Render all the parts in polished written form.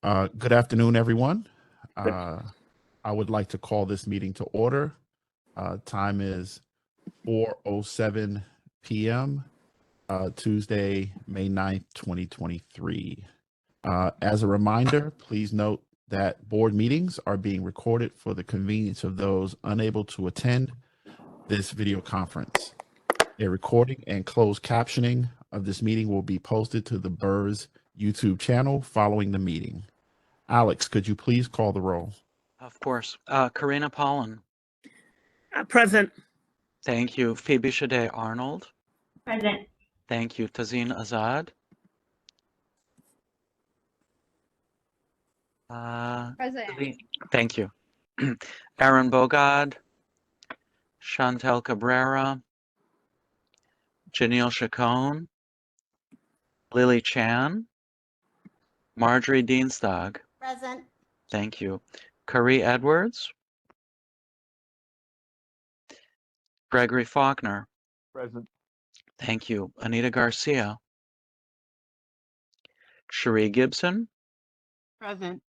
Good afternoon, everyone. I would like to call this meeting to order. Time is 4:07 p.m., Tuesday, May 9th, 2023. As a reminder, please note that board meetings are being recorded for the convenience of those unable to attend this video conference. A recording and closed captioning of this meeting will be posted to the BERS YouTube channel following the meeting. Alex, could you please call the roll? Of course. Karina Pollen. Present. Thank you. Phoebe Shade Arnold. Present. Thank you. Tazeen Azad. Present. Thank you. Aaron Bogad. Chantel Cabrera. Janelle Chacon. Lily Chan. Marjorie Dienstag. Present. Thank you. Curry Edwards. Gregory Faulkner. Present. Thank you. Anita Garcia. Cherie Gibson. Present.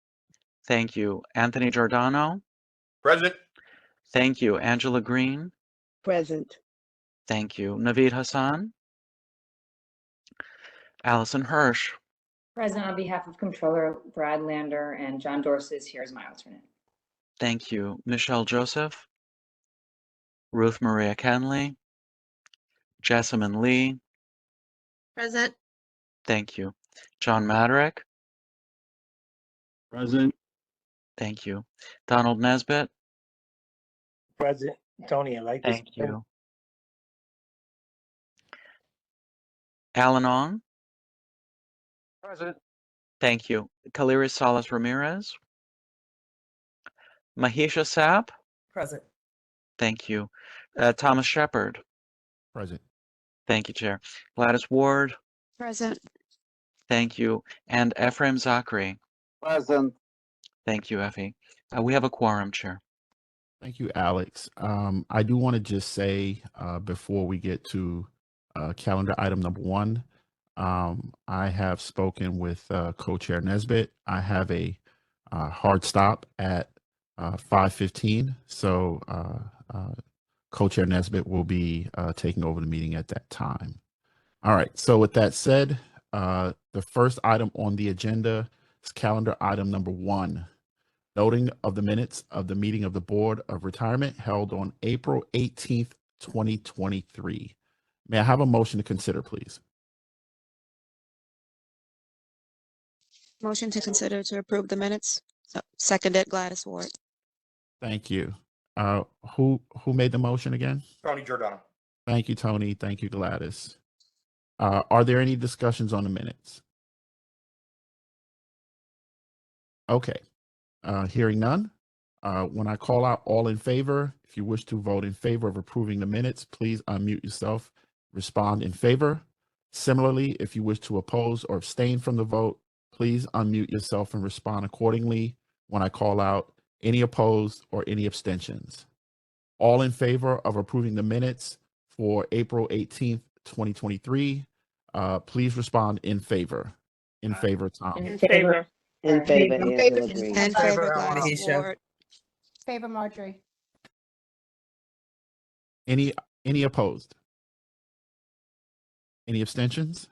Thank you. Anthony Giordano. Present. Thank you. Angela Green. Present. Thank you. Naveed Hassan. Allison Hirsch. Present on behalf of Controller Brad Lander, and John Dorsey is here as my alternate. Thank you. Michelle Joseph. Ruth Maria Kenley. Jessamine Lee. Present. Thank you. John Maderick. Present. Thank you. Donald Nesbitt. Present. Tony, I like this. Thank you. Alan Ong. Present. Thank you. Kaliri Salas Ramirez. Mahisha Sapp. Present. Thank you. Thomas Shepard. Present. Thank you, Chair. Gladys Ward. Present. Thank you. And Ephraim Zachary. Present. Thank you, Effie. We have a quorum, Chair. Thank you, Alex. I do want to just say before we get to calendar item number 1, I have spoken with Co-Chair Nesbitt. I have a hard stop at 5:15, so Co-Chair Nesbitt will be taking over the meeting at that time. All right, so with that said, the first item on the agenda is calendar item number 1. Noting of the minutes of the meeting of the Board of Retirement held on April 18th, 2023. May I have a motion to consider, please? Motion to consider to approve the minutes. So, seconded, Gladys Ward. Thank you. Who made the motion again? Tony Giordano. Thank you, Tony. Thank you, Gladys. Are there any discussions on the minutes? Okay. Hearing none. When I call out all in favor, if you wish to vote in favor of approving the minutes, please unmute yourself, respond in favor. Similarly, if you wish to oppose or abstain from the vote, please unmute yourself and respond accordingly when I call out any opposed or any abstentions. All in favor of approving the minutes for April 18th, 2023, please respond in favor. In favor, Tom. In favor. In favor, Angela Green. In favor, Gladys Mahisha. Ward. Favor, Marjorie. Any opposed? Any abstentions?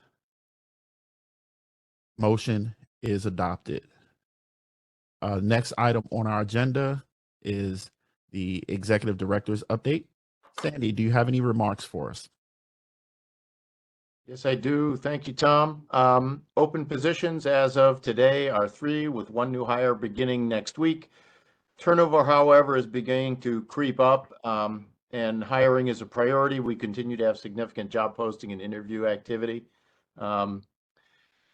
Motion is adopted. Next item on our agenda is the Executive Director's update. Sandy, do you have any remarks for us? Yes, I do. Thank you, Tom. Open positions as of today are 3, with 1 new hire beginning next week. Turnover, however, is beginning to creep up, and hiring is a priority. We continue to have significant job posting and interview activity.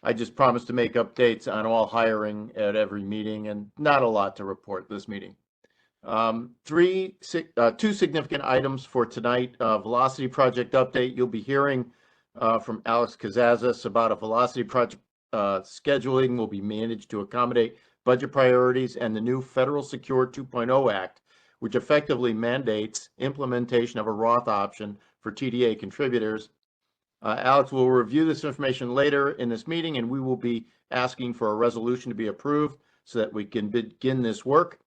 I just promised to make updates on all hiring at every meeting, and not a lot to report this meeting. 2 significant items for tonight. Velocity project update. You'll be hearing from Alex Kazazis about a velocity project scheduling will be managed to accommodate budget priorities and the new Federal Secure 2.0 Act, which effectively mandates implementation of a Roth option for TDA contributors Alex will review this information later in this meeting, and we will be asking for a resolution to be approved so that we can begin this work.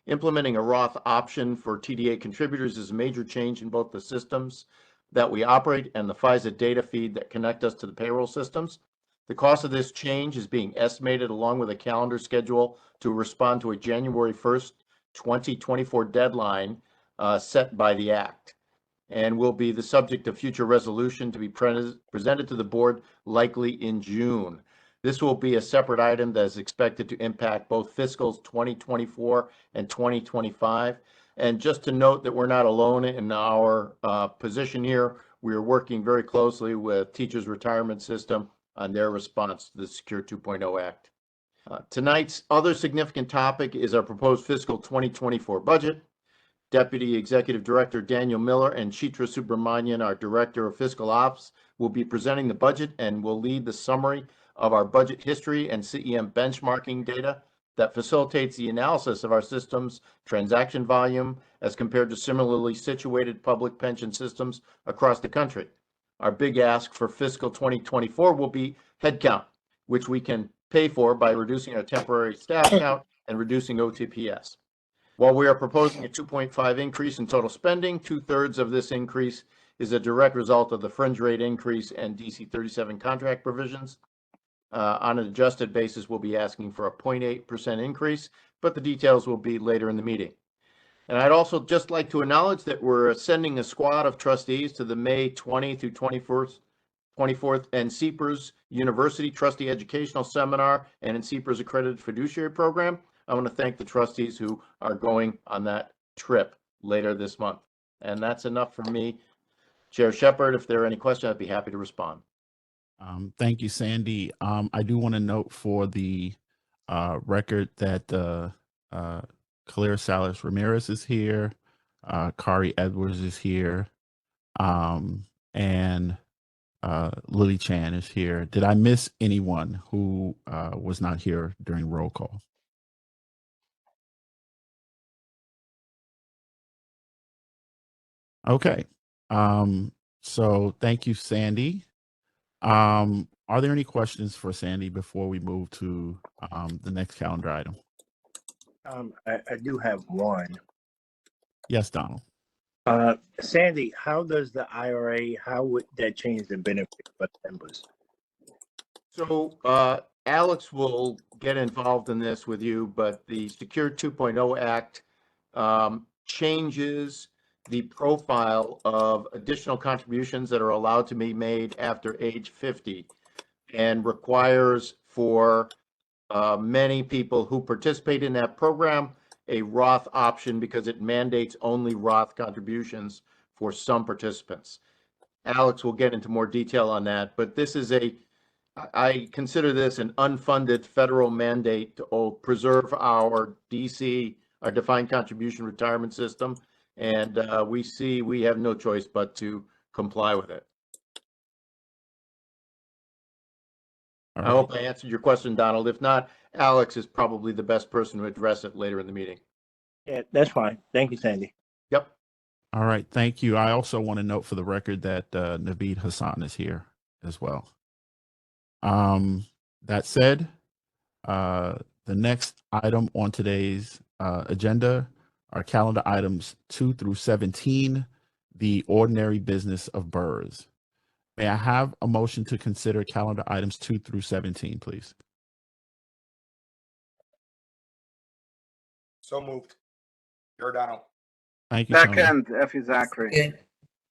Implementing a Roth option for TDA contributors is a major change in both the systems that we operate and the FISA data feed that connect us to the payroll systems. The cost of this change is being estimated along with a calendar schedule to respond to a January 1st, 2024 deadline set by the Act, and will be the subject of future resolution to be presented to the board likely in June. This will be a separate item that is expected to impact both fiscals 2024 and 2025. And just to note that we're not alone in our position here. We are working very closely with Teachers Retirement System on their response to the Secure 2.0 Act. Tonight's other significant topic is our proposed fiscal 2024 budget. Deputy Executive Director Daniel Miller and Chitra Subramanian, our Director of Fiscal Ops, will be presenting the budget and will lead the summary of our budget history and CEM benchmarking data that facilitates the analysis of our system's transaction volume as compared to similarly situated public pension systems across the country. Our big ask for fiscal 2024 will be headcount, which we can pay for by reducing our temporary staff count and reducing OTPS. While we are proposing a 2.5 increase in total spending, 2/3 of this increase is a direct result of the fringe rate increase and DC 37 contract provisions. On an adjusted basis, we'll be asking for a 0.8% increase, but the details will be later in the meeting. And I'd also just like to acknowledge that we're sending a squad of trustees to the May 20 through 24th NCBERS University Trustee Educational Seminar and NCBERS Accredited Fiduciary Program. I want to thank the trustees who are going on that trip later this month. And that's enough for me. Chair Shepard, if there are any questions, I'd be happy to respond. Thank you, Sandy. I do want to note for the record that Calera Salas Ramirez is here, Kari Edwards is here, and Lily Chan is here. Did I miss anyone who was not here during roll call? Okay. So thank you, Sandy. Are there any questions for Sandy before we move to the next calendar item? I do have one. Yes, Donald. Sandy, how does the IRA, how would that change the benefit for members? So Alex will get involved in this with you, but the Secure 2.0 Act changes the profile of additional contributions that are allowed to be made after age 50 and requires for many people who participate in that program a Roth option because it mandates only Roth contributions for some participants. Alex will get into more detail on that, but this is I consider this an unfunded federal mandate to preserve our DC, our defined contribution retirement system. And we have no choice but to comply with it. All I right. hope I answered your question, Donald. If not, Alex is probably the best person to address it later in the meeting. Yeah, that's fine. Thank you, Sandy. Yep. All right. Thank you. I also want to note for the record that Naveed Hassan is here as well. That said, the next item on today's agenda are calendar items 2 through 17, the ordinary business of BERS. May I have a motion to consider calendar items 2 through 17, please? So moved. Giordano. Thank you, Tony. Second, Effie Zachary.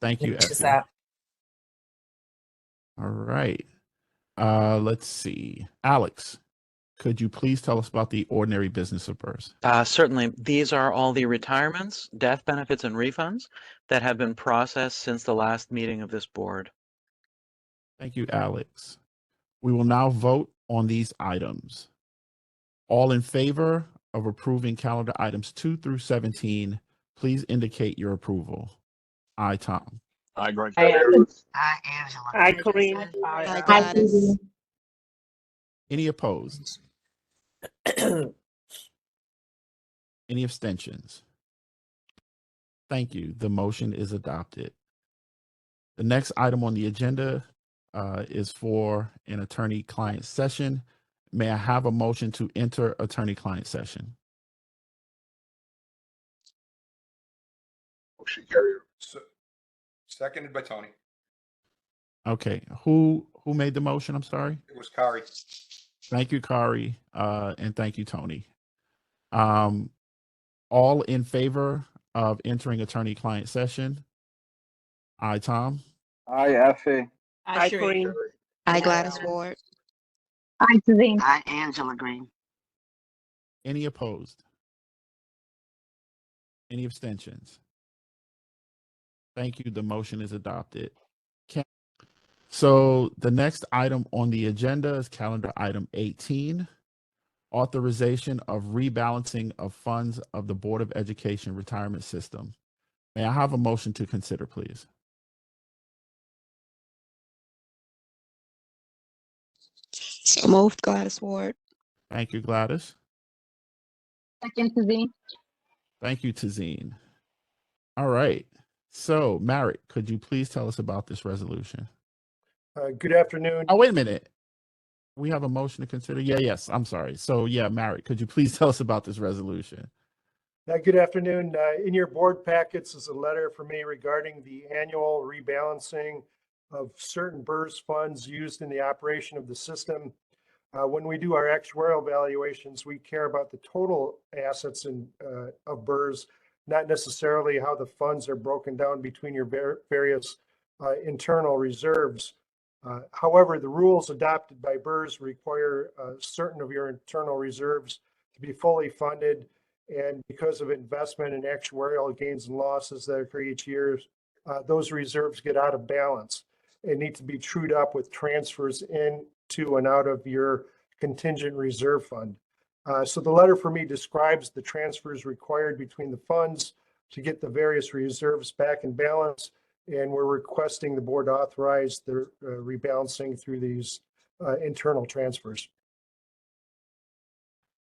Thank you, Effie. All right. Let's see. Alex, could you please tell us about the ordinary business of BERS? Certainly. These are all the retirements, death benefits, and refunds that have been processed since the last meeting of this board. Thank you, Alex. We will now vote on these items. All in favor of approving calendar items 2 through 17, please indicate your approval. Aye, Tom. Aye, Greg. Hi, Angela. Hi, Colleen. Hi, Gladys. Any opposed? Any abstentions? Thank you. The motion is adopted. The next item on the agenda is for an attorney-client session. May I have a motion to enter attorney-client session? Motion carrier. Seconded by Tony. Okay, who made the motion? I'm sorry. It was Kari. Thank you, Kari, and thank you, Tony. All in favor of entering attorney-client session? Aye, Tom. Aye, Effie. Hi, Kareem. I, Gladys Ward. Hi, Suzanne. I, Angela Green. Any opposed? Any abstentions? Thank you. The motion is adopted. So the next item on the agenda is calendar item 18, authorization of rebalancing of funds of the Board of Education retirement system. May I have a motion to consider, please? So moved, Gladys Ward. Thank you, Gladys. Second, Suzanne. Thank you, Tazeen. All right. So, Merritt, could you please tell us about this resolution? Good afternoon. Oh, wait a minute. We have a motion to consider? Yes, I'm sorry. So, yeah, Merritt, could you please tell us about this resolution? Good afternoon. In your board packets is a letter from me regarding the annual rebalancing of certain BERS funds used in the operation of the system. When we do our actuarial valuations, we care about the total assets of BERS, not necessarily how the funds are broken down between your various internal reserves. However, the rules adopted by BERS require certain of your internal reserves to be fully funded. And because of investment and actuarial gains and losses that occur each year, those reserves get out of balance and need to be trued up with transfers into and out of your contingent reserve fund. So the letter for me describes the transfers required between the funds to get the various reserves back in balance. And we're requesting the board authorize the rebalancing through these internal transfers.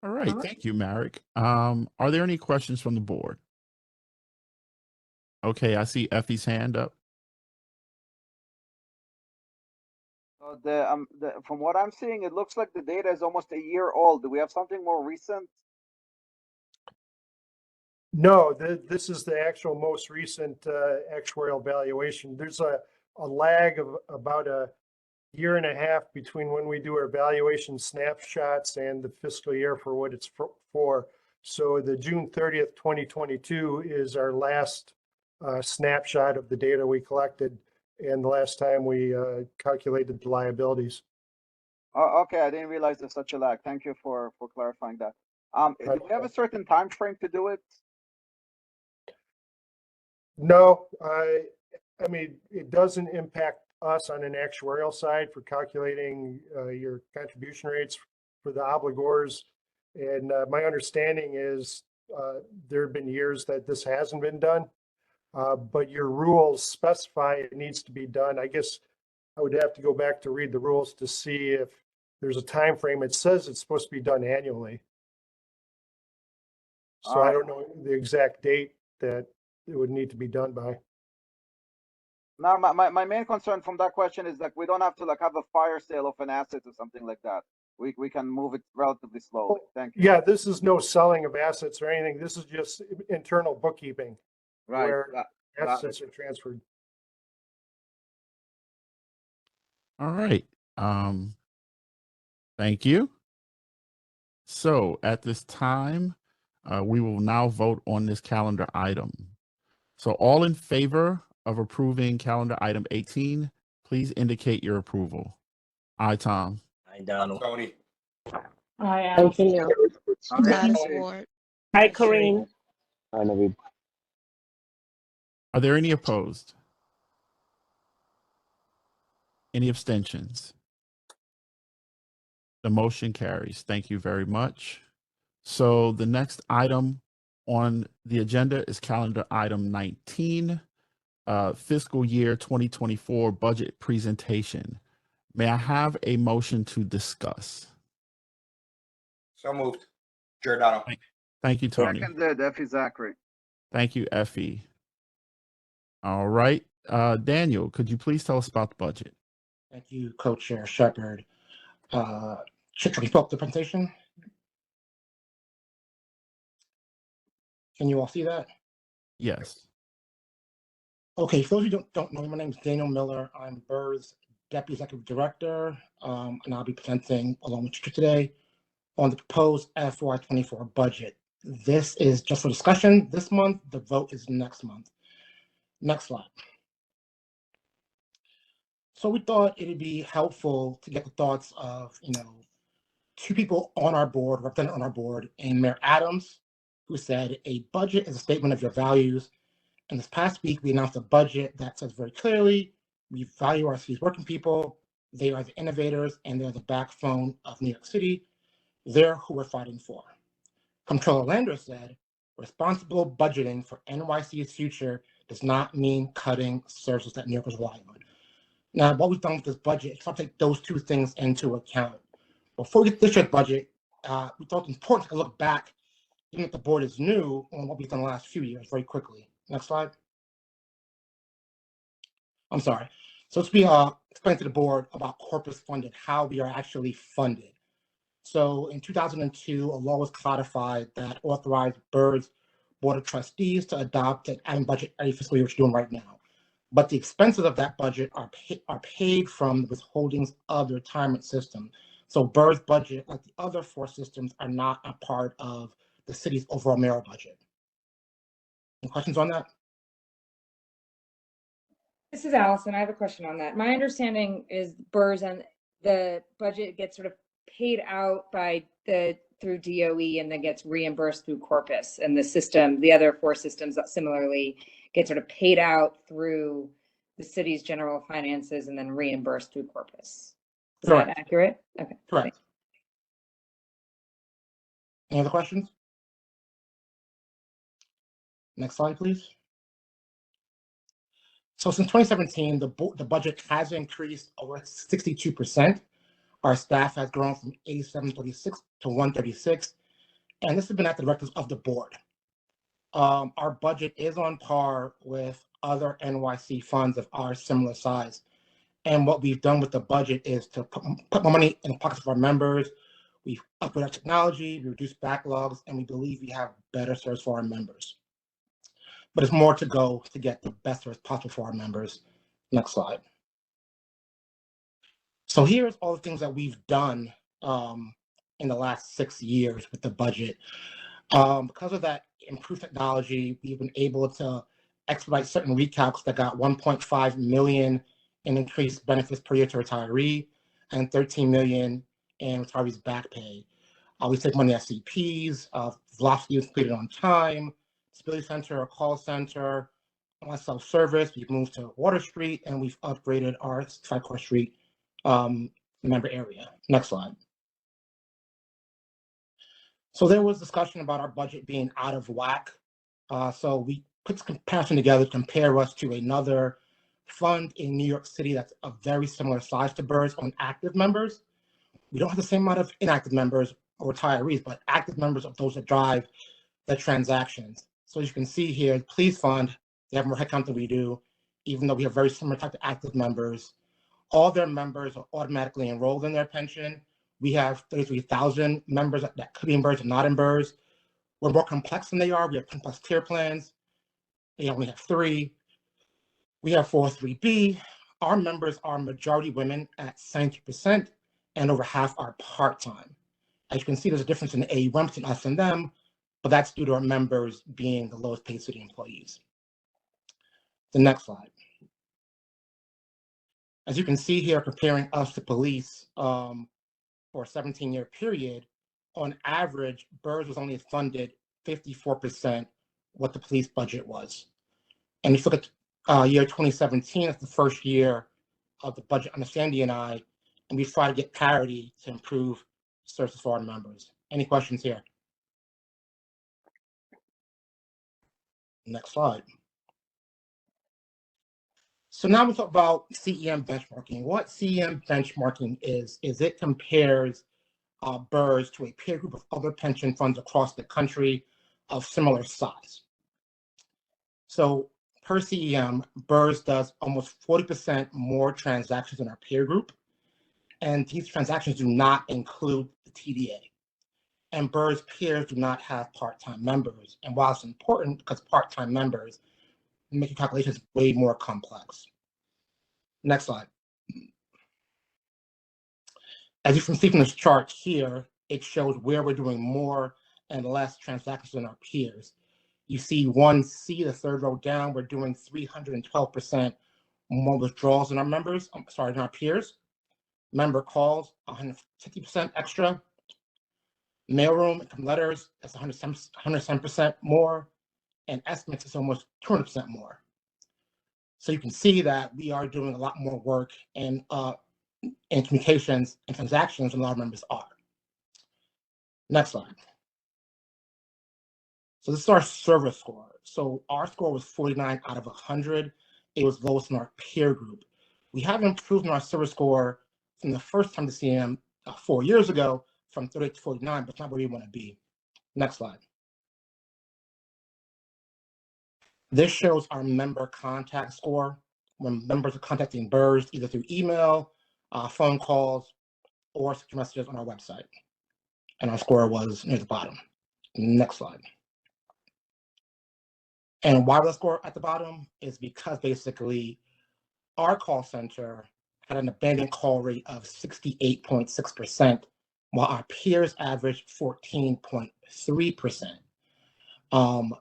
All right. Thank you, Marek. Are there any questions from the board? Okay, I see Effie's hand up. So from what I'm seeing, it looks like the data is almost a year old. Do we have something more recent? No, this is the actual most recent actuarial valuation. There's a lag of about a year and a half between when we do our valuation snapshots and the fiscal year for what it's for. So the June 30th, 2022 is our last snapshot of the data we collected and the last time we calculated the liabilities. Oh, okay, I didn't realize there's such a lag. Thank you for clarifying that. Do we have a certain time frame to do it? No, I mean, it doesn't impact us on an actuarial side for calculating your contribution rates for the obligors. And my understanding is there have been years that this hasn't been done, but your rules specify it needs to be done. I guess I would have to go back to read the rules to see if there's a time frame. It says it's supposed to be done annually. So I don't know the exact date that it would need to be done by. Now, my main concern from that question is like we don't have to like have a fire sale of an asset or something like that. We can move it relatively slowly. Thank you. Yeah, this is no selling of assets or anything. This is just internal bookkeeping, Right. where assets are transferred. All right. Thank you. So at this time, we will now vote on this calendar item. So all in favor of approving calendar item 18, please indicate your approval. Aye, Tom. Hi, Donald. Tony. Hi, Alex. Gladys Ward. Hi, Kareem. Are there any opposed? Any abstentions? The motion carries. Thank you very much. So the next item on the agenda is calendar item 19, fiscal year 2024 budget presentation. May I have a motion to discuss? So moved. Giordano. Thank you, Tony. Seconded, Effie Zachary. Thank you, Effie. All right. Daniel, could you please tell us about the budget? Thank you, Co-Chair Shepherd. Should we pull up the presentation? Can you all see that? Yes. Okay, for those of you who don't know me, my name is Daniel Miller. I'm BERS Deputy Executive Director, and I'll be presenting along with you today on the proposed FY24 budget. This is just for discussion this month. The vote is next month. Next slide. So we thought it'd be helpful to get the thoughts of, two people on our board, represented on our board, and Mayor Adams, who said a budget is a statement of your values. And this past week, we announced a budget that says very clearly, we value our city's working people. They are the innovators and they're the backbone of New York City. They're who we're fighting for. Comptroller Lander said, responsible budgeting for NYC's future does not mean cutting services that New Yorkers rely on. Now, what we've done with this budget is to take those two things into account. Before we get to this year's budget, we thought it was important to look back, even if the board is new, on what we've done the last few years very quickly. Next slide. I'm sorry. So let's explain to the board about corpus funded, how we are actually funded. So in 2002, a law was codified that authorized BERS Board of Trustees to adopt an annual budget every fiscal year, which we're doing right now. But the expenses of that budget are paid from the withholdings of the retirement system. So BERS budget, like the other four systems, are not a part of the city's overall mayoral budget. Any questions on that? This is Allison. I have a question on that. My understanding is BERS and the budget gets sort of paid out through DOE and then gets reimbursed through Corpus, and the system, the other four systems that similarly get sort of paid out through the city's general finances and then reimbursed through Corpus. Is Correct. that accurate? Okay. Correct. Any other questions? Next slide, please. So since 2017, the budget has increased over 62%. Our staff has grown from 8736 to 136, and this has been at the directives of the board. Our budget is on par with other NYC funds of our similar size. And what we've done with the budget is to put more money in the pockets of our members. We've upgraded our technology, we reduced backlogs, and we believe we have better service for our members. But there's more to go to get the best service possible for our members. Next slide. So here's all the things that we've done in the last 6 years with the budget. Because of that improved technology, we've been able to expedite certain recalcs that got 1.5 million in increased benefits per year to retiree and 13 million in retirees' back pay. We save money at CPs, velocity was completed on time, disability center, or call center, self-service. We've moved to Water Street, and we've upgraded our 5 Court Street member area. Next slide. So there was discussion about our budget being out of whack. So we put this comparison together to compare us to another fund in New York City that's a very similar size to BERS on active members. We don't have the same amount of inactive members or retirees, but active members of those that drive the transactions. So as you can see here, Please Fund, they have more headcount than we do, even though we have very similar type of active members. All their members are automatically enrolled in their pension. We have 33,000 members that could be in BERS and not in BERS. We're more complex than they are. We have complex tier plans. They only have 3. We have 403B. Our members are majority women at 70%, and over half are part-time. As you can see, there's a difference in the AUM between us and them, but that's due to our members being the lowest paid city employees. The next slide. As you can see here, comparing us to police for a 17-year period, on average, BERS was only funded 54% what the police budget was. And if you look at year 2017, that's the first year of the budget under Sandy and I, and we try to get parity to improve services for our members. Any questions here? Next slide. So now we talk about CEM benchmarking. What CEM benchmarking is it compares BERS to a peer group of other pension funds across the country of similar size. So per CEM, BERS does almost 40% more transactions than our peer group. And these transactions do not include the TDA. And BERS peers do not have part-time members. And while it's important because part-time members make your calculations way more complex. Next slide. As you can see from this chart here, it shows where we're doing more and less transactions than our peers. You see 1C, the third row down, we're doing 312% more withdrawals than our members, than our peers. Member calls, 150% extra. Mailroom and letters, that's 107% more. And estimates is almost 200% more. So you can see that we are doing a lot more work in communications and transactions than a lot of members are. Next slide. So this is our service score. So our score was 49 out of 100. It was lowest in our peer group. We have improved in our service score from the first time to see him 4 years ago from 38 to 49, but not where we want to be. Next slide. This shows our member contact score when members are contacting BERS either through email, phone calls, or messages on our website. And our score was near the bottom. Next slide. And why was the score at the bottom is because basically our call center had an abandoned call rate of 68.6%, while our peers averaged 14.3%.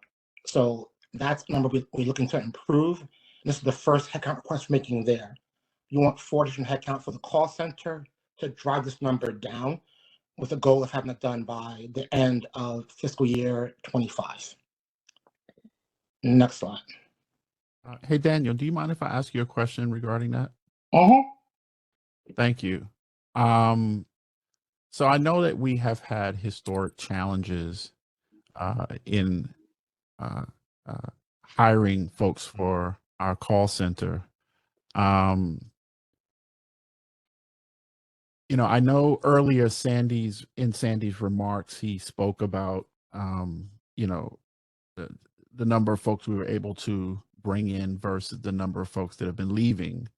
So that's a number we're looking to improve. And this is the first headcount request we're making there. You want 4 additional headcount for the call center to drive this number down with the goal of having it done by the end of fiscal year 25. Next slide. Hey, Daniel, do you mind if I ask you a question regarding that? Thank you. So I know that we have had historic challenges in hiring folks for our call center. You know, I know earlier Sandy's remarks, he spoke about, you know, the number of folks we were able to bring in versus the number of folks that have been leaving.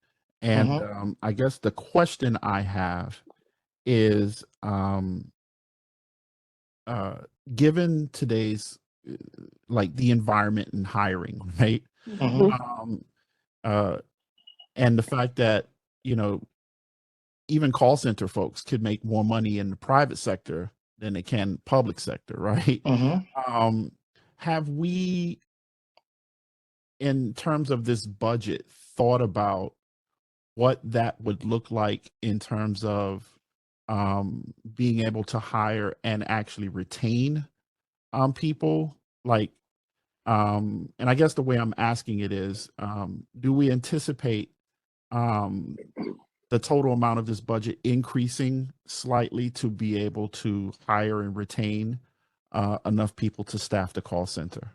And I guess the question I have is, given today's, like the environment and hiring, right? And the fact that, you know, even call center folks could make more money in the private sector than they can public sector, right? Have we, in terms of this budget, thought about what that would look like in terms of being able to hire and actually retain people? Like, and I guess the way I'm asking it is, do we anticipate the total amount of this budget increasing slightly to be able to hire and retain enough people to staff the call center?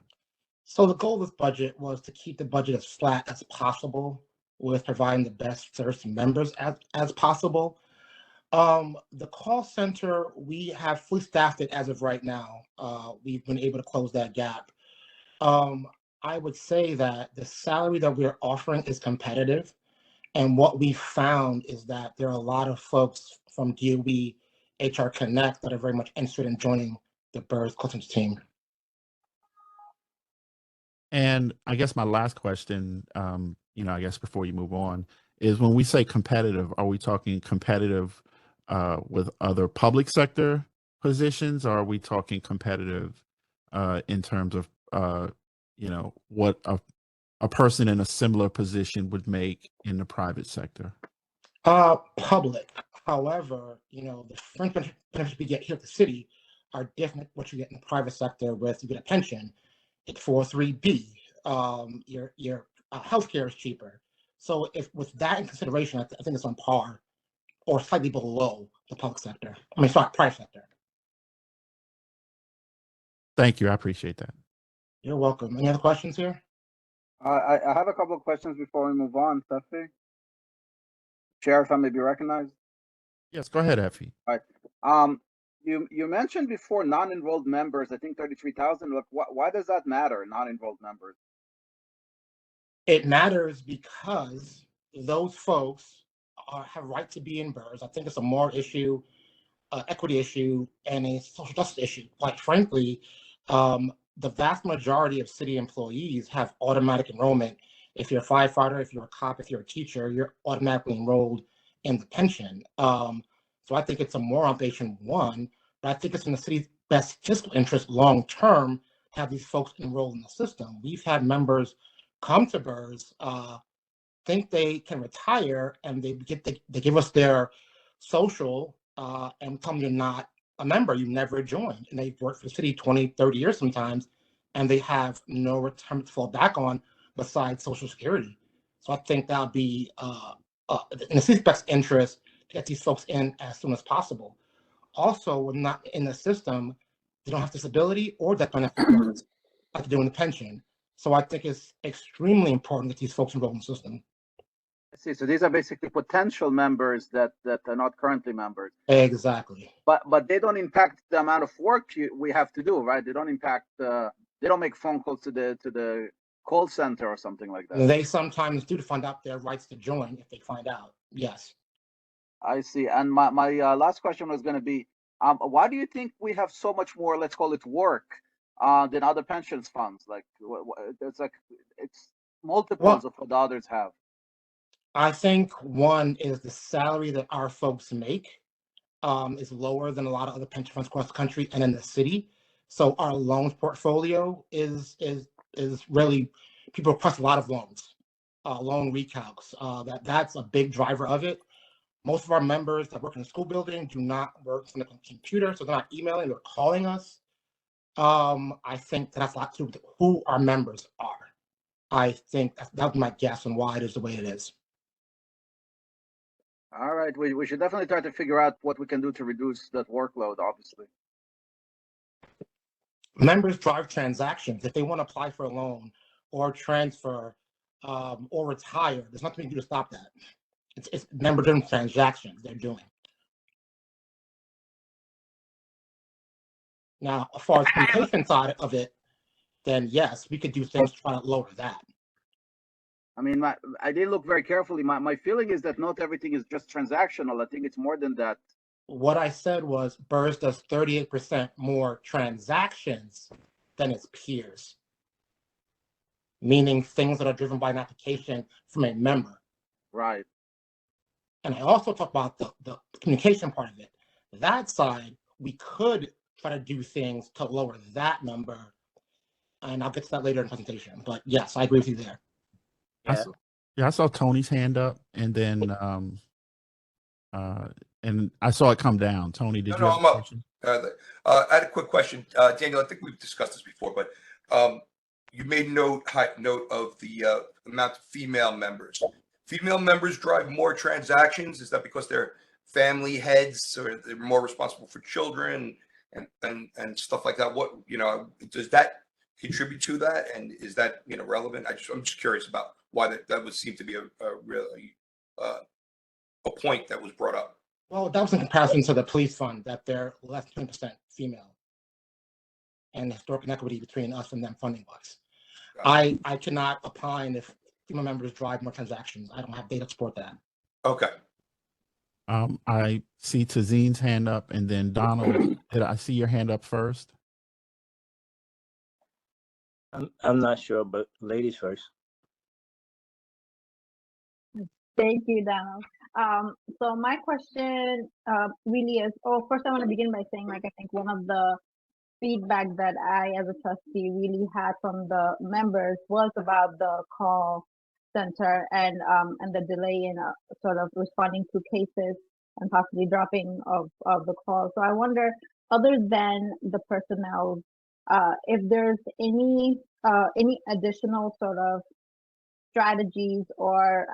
So the goal of this budget was to keep the budget as flat as possible with providing the best service to members as possible. The call center, we have fully staffed it as of right now. We've been able to close that gap. I would say that the salary that we're offering is competitive. And what we found is that there are a lot of folks from DOE HR Connect that are very much interested in joining the BERS call center team. And I guess my last question, you know, I guess before you move on, is when we say competitive, are we talking competitive with other public sector positions, or are we talking competitive in terms of, you know, what a person in a similar position would make in the private sector? Public. However, you know, the fringe benefits we get here at the city are different than what you get in the private sector with you get a pension. It's 403B. Your healthcare is cheaper. So if with that in consideration, I think it's on par or slightly below the public sector. I mean, sorry, private sector. Thank you. I appreciate that. You're welcome. Any other questions here? I have a couple of questions before we move on, Steffi. Chair, if I may be recognized. Yes, go ahead, Effie. All right. You mentioned before non-enrolled members, I think 33,000. Look, why does that matter, non-enrolled members? It matters because those folks have right to be in BERS. I think it's a moral issue, equity issue, and a social justice issue. Quite frankly, the vast majority of city employees have automatic enrollment. If you're a firefighter, if you're a cop, if you're a teacher, you're automatically enrolled in the pension. So I think it's a moral obligation, one, but I think it's in the city's best fiscal interest long term to have these folks enrolled in the system. We've had members come to BERS, think they can retire, and they give us their social and tell them you're not a member, you never joined, and they've worked for the city 20, 30 years sometimes, and they have no retirement to fall back on besides Social Security. So I think that would be in the city's best interest to get these folks in as soon as possible. Also, when not in the system, they don't have disability or death benefits like they do in the pension. So I think it's extremely important that these folks enroll in the system. I see. So these are basically potential members that are not currently members. Exactly. But they don't impact the amount of work we have to do, right? They don't impact. They don't make phone calls to the call center or something like that. They sometimes do to find out their rights to join if they find out. Yes. I see. And my last question was going to be, why do you think we have so much more, let's call it work, than other pensions funds? Like it's multiples of what the others have. I think one is the salary that our folks make is lower than a lot of other pension funds across the country and in the city. So our loans portfolio is really, people request a lot of loans, loan recalcs. That's a big driver of it. Most of our members that work in the school building do not work on the computer, so they're not emailing, they're calling us. I think that's a lot to do with who our members are. I think that would be my guess on why it is the way it is. All right, we should definitely try to figure out what we can do to reduce that workload, obviously. Members drive transactions. If they want to apply for a loan or transfer or retire, there's nothing we can do to stop that. It's member-driven transactions they're doing. Now, as far as the communication side of it, then yes, we could do things to try to lower that. I mean, I didn't look very carefully. My feeling is that not everything is just transactional. I think it's more than that. What I said was BERS does 38% more transactions than its peers, meaning things that are driven by an application from a member. Right. And I also talk about the communication part of it. That side, we could try to do things to lower that number. And I'll get to that later in the presentation. But yes, I agree with you there. Yeah, I saw Tony's hand up, and then and I saw it come down. Tony, did you have a question? I had a quick question. Daniel, I think we've discussed this before, but you made note of the amount of female members. Female members drive more transactions. Is that because they're family heads, or they're more responsible for children and stuff like that? What, does that contribute to that? And is that, relevant? I'm just curious about why that would seem to be a really a point that was brought up. Well, that was in comparison to the police fund, that they're less than 20% female, and the historic inequity between us and them funding wise. I cannot opine if female members drive more transactions. I don't have data to support that. Okay. I see Tazine's hand up, and then Donald, did I see your hand up first? I'm not sure, but ladies first. Thank you, Donald. So my question really is, first I want to begin by saying, I think one of the feedback that I, as a trustee, really had from the members was about the call center and the delay in sort of responding to cases and possibly dropping of the call. So I wonder, other than the personnel, if there's any additional sort of strategies or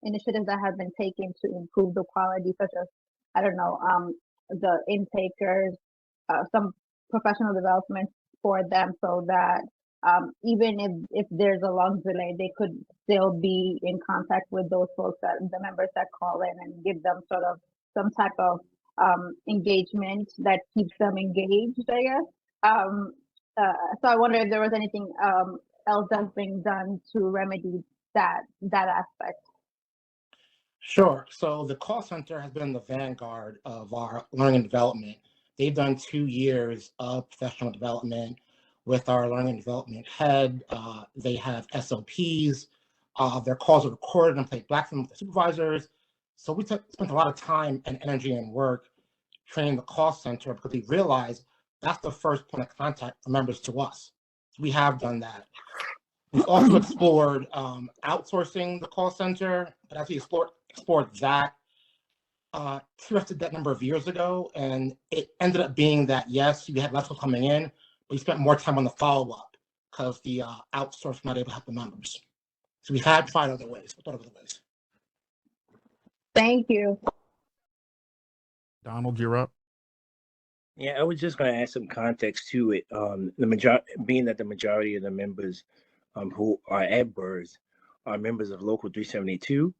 initiatives that have been taken to improve the quality, such as, I don't know, the intakers, some professional development for them, so that even if there's a long delay, they could still be in contact with those folks, the members that call in, and give them sort of some type of engagement that keeps them engaged, I guess. So I wonder if there was anything else that's being done to remedy that aspect? Sure. So the call center has been the vanguard of our learning and development. They've done 2 years of professional development with our learning and development head. They have SOPs. Their calls are recorded and played back from the supervisors. So we spent a lot of time and energy and work training the call center because we realized that's the first point of contact for members to us. We have done that. We've also explored outsourcing the call center, but as we explored that, tested that number of years ago, and it ended up being that yes, you had less people coming in, but you spent more time on the follow-up because the outsource was not able to help the members. So we had tried other ways, but other ways. Thank you. Donald, you're up. Yeah, I was just going to add some context to it. Being that the majority of the members who are at BERS are members of Local 372,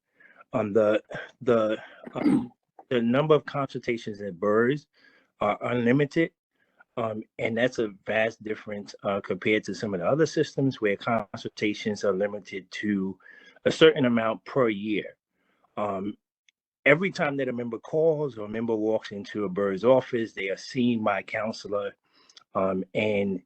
the number of consultations at BERS are unlimited, and that's a vast difference compared to some of the other systems where consultations are limited to a certain amount per year. Every time that a member calls or a member walks into a BERS office, they are seen by a counselor, and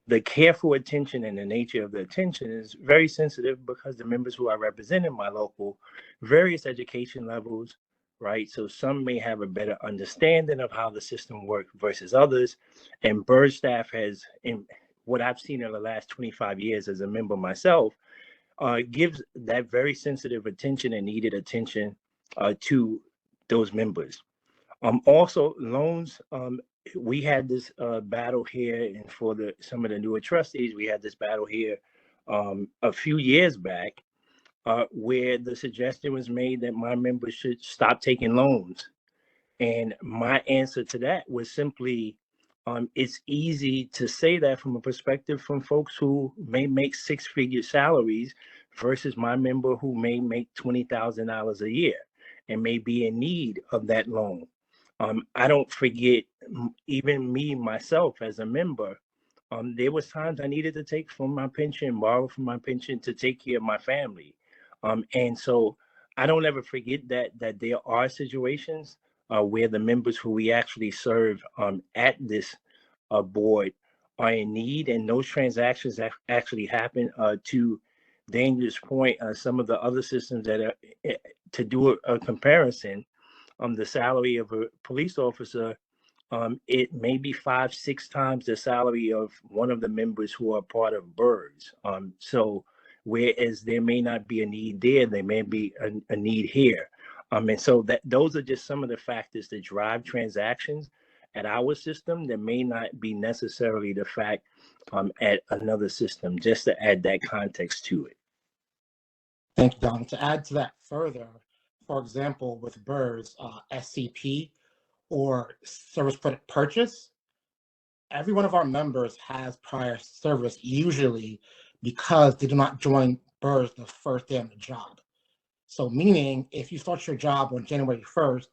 the careful attention and the nature of the attention is very sensitive because the members who are represented by local, various education levels, right? So some may have a better understanding of how the system works versus others. And BERS staff has, in what I've seen in the last 25 years as a member myself, gives that very sensitive attention and needed attention to those members. Also, loans, we had this battle here, and for some of the newer trustees, we had this battle here a few years back where the suggestion was made that my members should stop taking loans. And my answer to that was simply, it's easy to say that from a perspective from folks who may make six-figure salaries versus my member who may make $20,000 a year and may be in need of that loan. I don't forget, even me, myself, as a member, there was times I needed to take from my pension, borrow from my pension to take care of my family. And so I don't ever forget that there are situations where the members who we actually serve at this board are in need, and those transactions actually happen. To Daniel's point, some of the other systems that are, to do a comparison, the salary of a police officer, it may be 5-6 times the salary of one of the members who are part of BERS. So whereas there may not be a need there may be a need here. And so those are just some of the factors that drive transactions at our system that may not be necessarily the fact at another system, just to add that context to it. Thank you, Don. To add to that further, for example, with BERS, SCP or service credit purchase, every one of our members has prior service, usually because they do not join BERS the first day on the job. So meaning if you start your job on January 1st,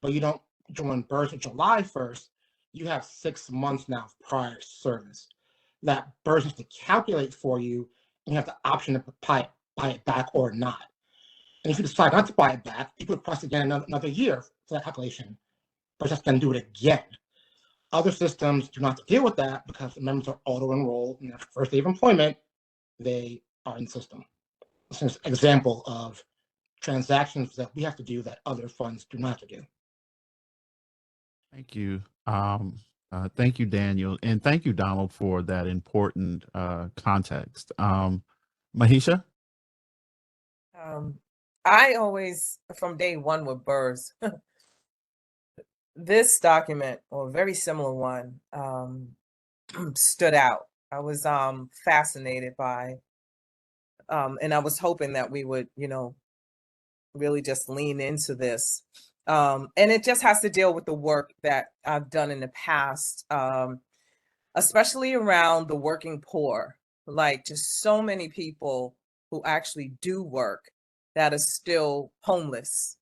but you don't join BERS on July 1st, you have 6 months now of prior service. That BERS has to calculate for you, and you have the option to buy it back or not. And if you decide not to buy it back, you could request again another year for that calculation. BERS has to then do it again. Other systems do not have to deal with that because the members are auto-enrolled in their first day of employment, they are in the system. This is an example of transactions that we have to do that other funds do not have to do. Thank you. Thank you, Daniel. And thank you, Donald, for that important context. Mahisha? I always, from day one with BERS, this document, or a very similar one, stood out. I was fascinated by, and I was hoping that we would, really just lean into this. And it just has to deal with the work that I've done in the past, especially around the working poor, like just so many people who actually do work that are still homeless.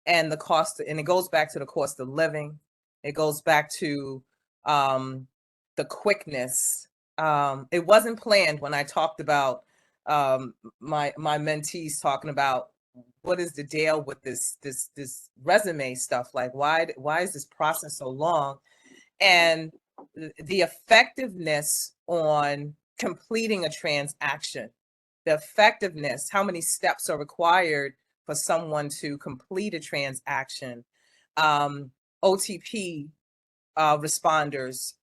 And the cost, and it goes back to the cost of living. It goes back to the quickness It wasn't planned when I talked about my mentees talking about what is the deal with this resume stuff? Like, why is this process so long? And the effectiveness on completing a transaction, the effectiveness, how many steps are required for someone to complete a transaction, OTP responders,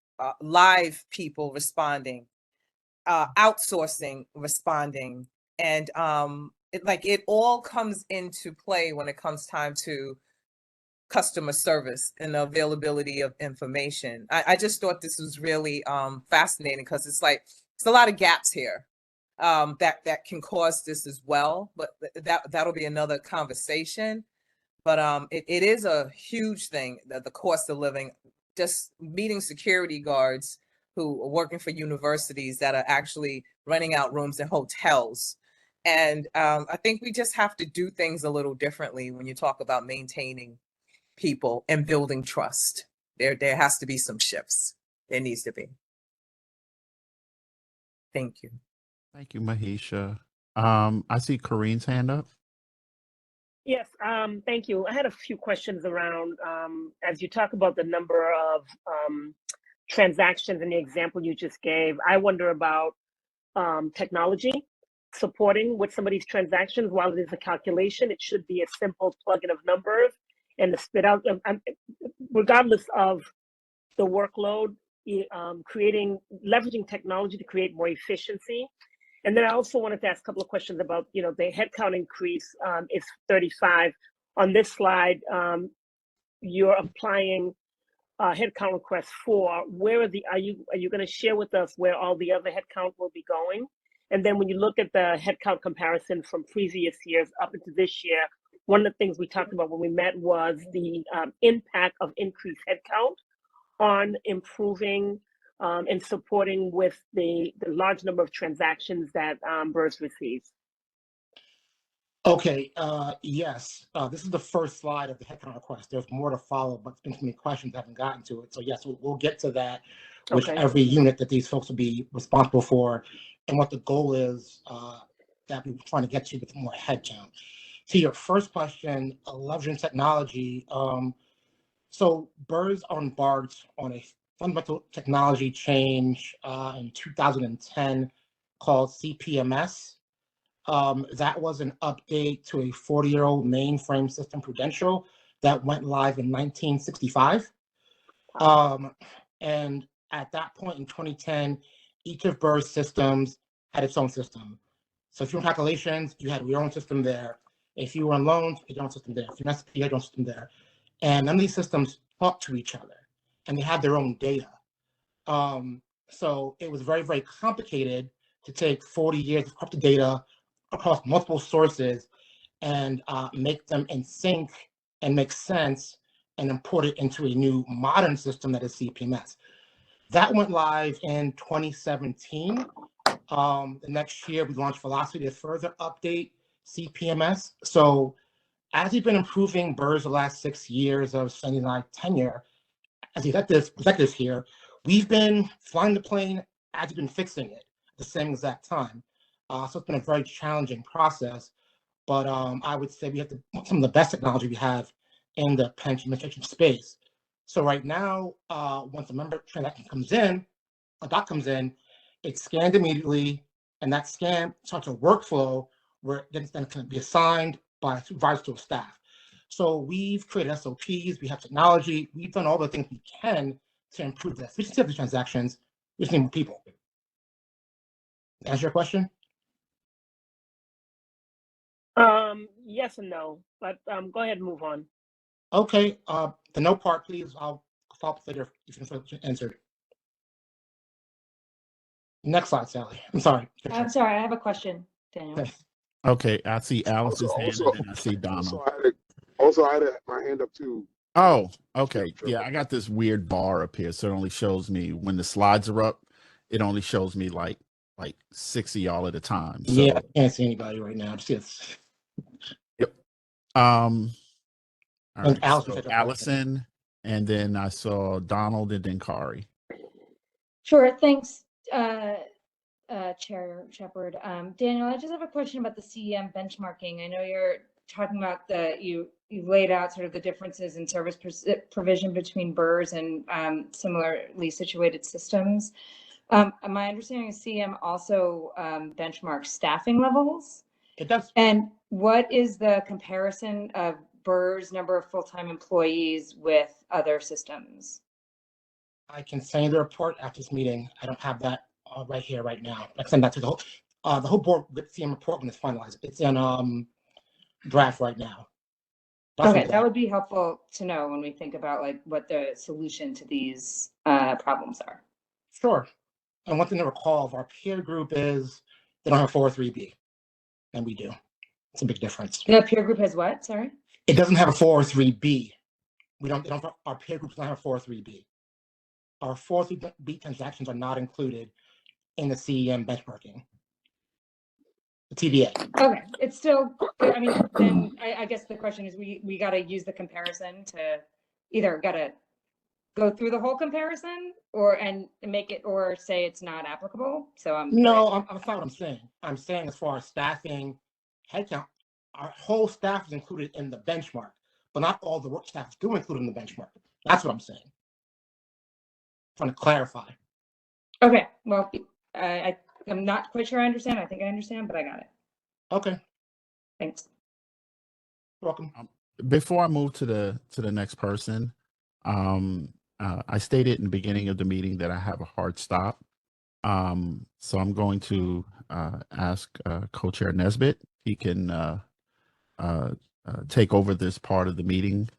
live people responding, outsourcing responding, and it all comes into play when it comes time to customer service and the availability of information. I just thought this was really fascinating because it's a lot of gaps here that can cause this as well, but that'll be another conversation. But it is a huge thing, that the cost of living, just meeting security guards who are working for universities that are actually renting out rooms in hotels. And I think we just have to do things a little differently when you talk about maintaining people and building trust. There has to be some shifts. There needs to be. Thank you. Thank you, Mahisha. I see Kareen's hand up. Yes, thank you. I had a few questions around, as you talk about the number of transactions in the example you just gave, I wonder about technology supporting with some of these transactions. While it is a calculation, it should be a simple plug-in of numbers and the spit out, regardless of the workload, leveraging technology to create more efficiency. And then I also wanted to ask a couple of questions about, the headcount increase is 35. On this slide, you're applying headcount request 4. Where are you going to share with us where all the other headcount will be going? And then when you look at the headcount comparison from previous years up into this year, one of the things we talked about when we met was the impact of increased headcount on improving and supporting with the large number of transactions that BERS receives. Okay, yes, this is the first slide of the headcount request. There's more to follow, but there's been so many questions I haven't gotten to it. So yes, we'll get to that with every unit that these folks will be responsible for and what the goal is that we're trying to get to with more headcount. To your first question, leveraging technology. So BERS embarked on a fundamental technology change in 2010 called CPMS. That was an update to a 40-year-old mainframe system, Prudential, that went live in 1965. And at that point in 2010, each of BERS systems had its own system. So if you were in calculations, you had your own system there. If you were on loans, you had your own system there. If you're an SP, you had your own system there. And none of these systems talk to each other, and they have their own data. So it was very, very complicated to take 40 years of corrupted data across multiple sources and make them in sync and make sense and import it into a new modern system that is CPMS. That went live in 2017. The next year, we launched Velocity to further update CPMS. So as we've been improving BERS the last 6 years of Sandy and I tenure, as the executives here, we've been flying the plane as we've been fixing it at the same exact time. So it's been a very challenging process, but I would say we have some of the best technology we have in the pension administration space. So right now, once a member transaction comes in, a doc comes in, it's scanned immediately, and that scan starts a workflow where it then can be assigned by a supervisor to a staff. So we've created SOPs, we have technology, we've done all the things we can to improve the efficiency of the transactions. We just need more people. Answer your question? Yes and no, but go ahead and move on. Okay, the no part, please. I'll follow up later if you can answer it. Next slide, Sally. I'm sorry. I have a question, Daniel. Okay. Okay, I see Alice's hand and then I see Donald. I had my hand up too. Oh, okay. Yeah, I got this weird bar up here, so it only shows me when the slides are up. It only shows me like 6 of y'all at a time. So. Yeah, I can't see anybody right now. Just yep. All right. Allison, so Allison, and then I saw Donald and then Kari. Sure, thanks, Chair Shepherd. Daniel, I just have a question about the CEM benchmarking. I know you're talking about you laid out sort of the differences in service provision between BERS and similarly situated systems. My understanding is CEM also benchmarks staffing levels. It does. And what is the comparison of BERS number of full-time employees with other systems? I can send you the report after this meeting. I don't have that right here, right now. I send that to the whole board with CM report when it's finalized. It's in draft right now. Okay, that would be helpful to know when we think about like what the solution to these problems are. Sure. And one thing to recall of our peer group is they don't have 403B, and we do. It's a big difference. The peer group has what? Sorry. It doesn't have a 403B. Our peer group doesn't have a 403B. Our 403B transactions are not included in the CEM benchmarking. The TBA. Okay, it's still, I mean, then I guess the question is we got to use the comparison to either got to go through the whole comparison and make it or say it's not applicable. So I'm that's not what I'm saying. I'm saying as far as staffing, headcount, our whole staff is included in the benchmark, but not all the work staff is do included in the benchmark. That's what I'm saying. Trying to clarify. Okay, well, I'm not quite sure I understand. I think I understand, but I got it. Okay. Thanks. You're welcome. Before I move to the next person, I stated in the beginning of the meeting that I have a hard stop. So I'm going to ask Co-Chair Nesbitt. He can take over this part of the meeting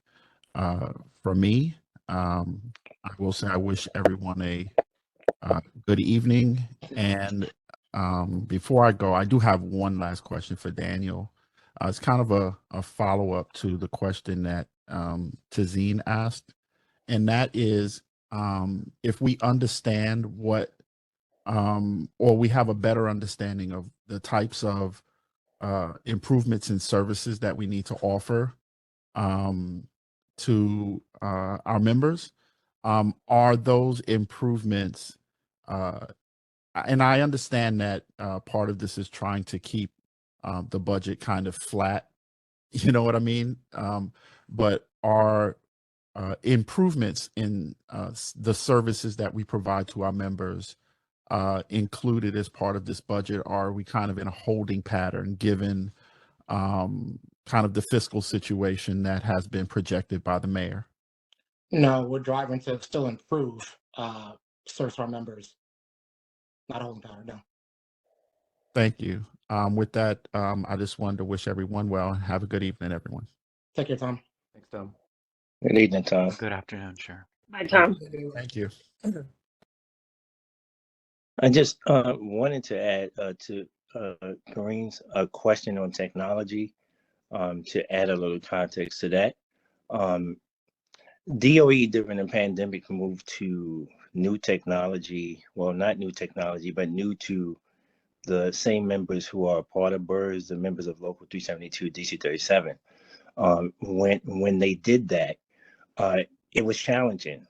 from me. I will say I wish everyone a good evening. And before I go, I do have one last question for Daniel. It's kind of a follow-up to the question that Tazeen asked. And that is, if we understand what, or we have a better understanding of the types of improvements in services that we need to offer to our members, are those improvements, and I understand that part of this is trying to keep the budget kind of flat, you know what I mean? But are improvements in the services that we provide to our members included as part of this budget? Or are we kind of in a holding pattern given kind of the fiscal situation that has been projected by the mayor? No, we're driving to still improve service to our members. Not a holding pattern, no. Thank you. With that, I just wanted to wish everyone well and have a good evening, everyone. Take care, Tom. Thanks, Tom. Good evening, Tom. Good afternoon, Chair. Bye, Tom. Thank you. I just wanted to add to Green's question on technology, to add a little context to that. DOE during the pandemic moved to new technology, well, not new technology, but new to the same members who are part of BERS, the members of Local 372, DC 37. When they did that, it was challenging.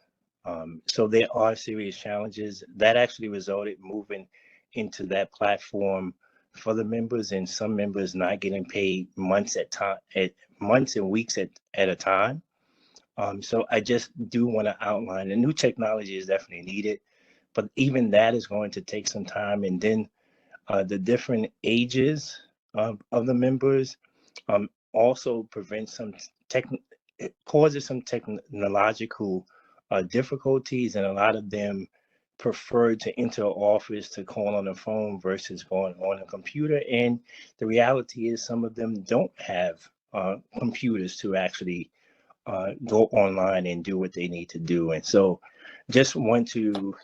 So there are serious challenges that actually resulted moving into that platform for the members, and some members not getting paid months and weeks at a time. So I just do want to outline the new technology is definitely needed, but even that is going to take some time. And then the different ages of the members also prevent it causes some technological difficulties, and a lot of them prefer to enter an office to call on the phone versus going on a computer. And the reality is some of them don't have computers to actually go online and do what they need to do. And so just want to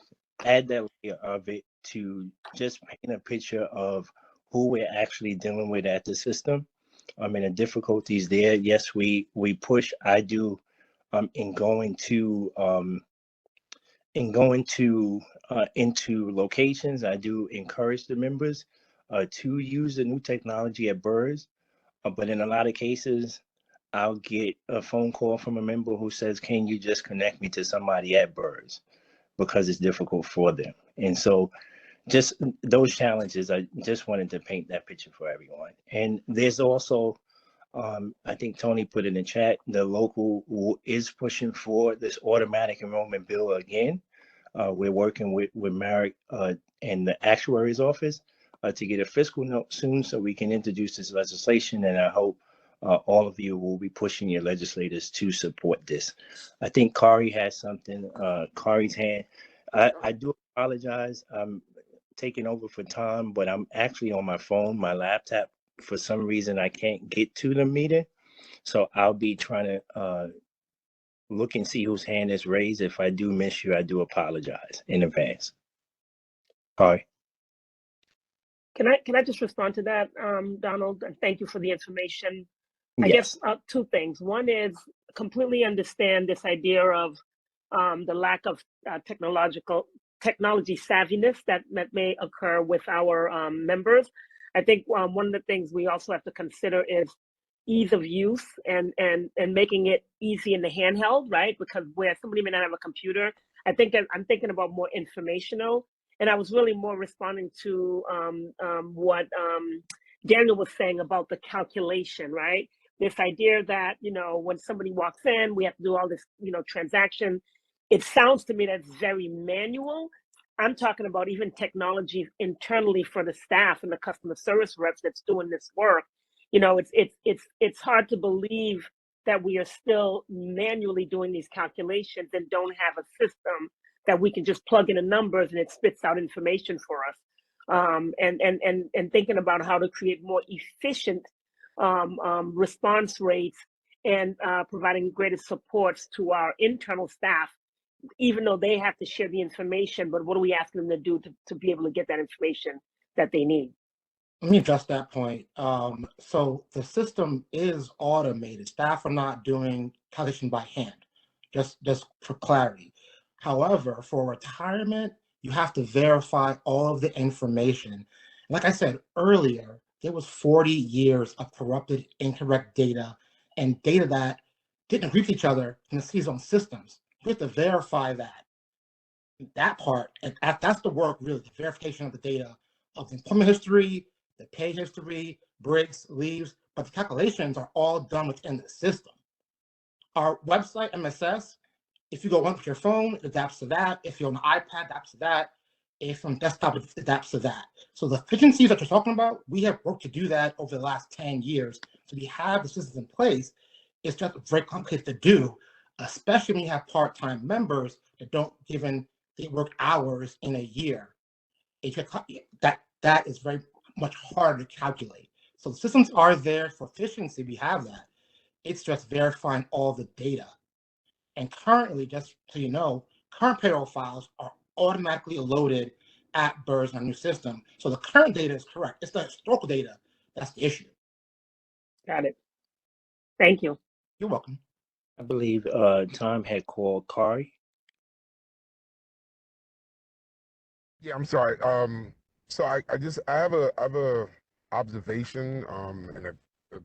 add that layer of it to just paint a picture of who we're actually dealing with at the system. I mean, the difficulties there. Yes, we push. I do in going to into locations. I do encourage the members to use the new technology at BERS, but in a lot of cases, I'll get a phone call from a member who says, "Can you just connect me to somebody at BERS?" because it's difficult for them. And so just those challenges, I just wanted to paint that picture for everyone. And there's also, I think Tony put in the chat, the local is pushing for this automatic enrollment bill again. We're working with Merrick and the actuary's office to get a fiscal note soon so we can introduce this legislation. And I hope all of you will be pushing your legislators to support this. I think Kari has something, Kari's hand. I do apologize. I'm taking over for Tom, but I'm actually on my phone, my laptop. For some reason, I can't get to the meeting. So I'll be trying to look and see whose hand is raised. If I do miss you, I do apologize in advance. Kari. Can I just respond to that, Donald? And thank you for the information. I Yes. guess two things. One is completely understand this idea of the lack of technology savviness that may occur with our members. I think one of the things we also have to consider is ease of use and making it easy in the handheld, right? Because where somebody may not have a computer, I think that I'm thinking about more informational. And I was really more responding to what Daniel was saying about the calculation, right? This idea that, you know, when somebody walks in, we have to do all this, you know, transaction. It sounds to me that's very manual. I'm talking about even technology internally for the staff and the customer service reps that's doing this work. You know, it's hard to believe that we are still manually doing these calculations and don't have a system that we can just plug in the numbers and it spits out information for us. And thinking about how to create more efficient response rates and providing greater supports to our internal staff, even though they have to share the information, but what are we asking them to do to be able to get that information that they need? Let me address that point. So the system is automated. Staff are not doing calculation by hand, just for clarity. However, for retirement, you have to verify all of the information. Like I said earlier, there was 40 years of corrupted, incorrect data and data that didn't agree with each other in the city's own systems. We have to verify that part, and that's the work really, the verification of the data of the employment history, the pay history, breaks, leaves, but the calculations are all done within the system. Our website, MSS, if you go on with your phone, it adapts to that. If you're on an iPad, it adapts to that. If on desktop, it adapts to that. So the efficiencies that you're talking about, we have worked to do that over the last 10 years. So we have the systems in place. It's just very complicated to do, especially when you have part-time members that don't given they work hours in a year. That is very much harder to calculate. So the systems are there for efficiency. We have that. It's just verifying all the data. And currently, just so you know, current payroll files are automatically loaded at BERS in our new system. So the current data is correct. It's the historical data that's the issue. Got it. Thank you. You're welcome. I believe Tom had called Kari. Yeah, I'm sorry. So I have a observation and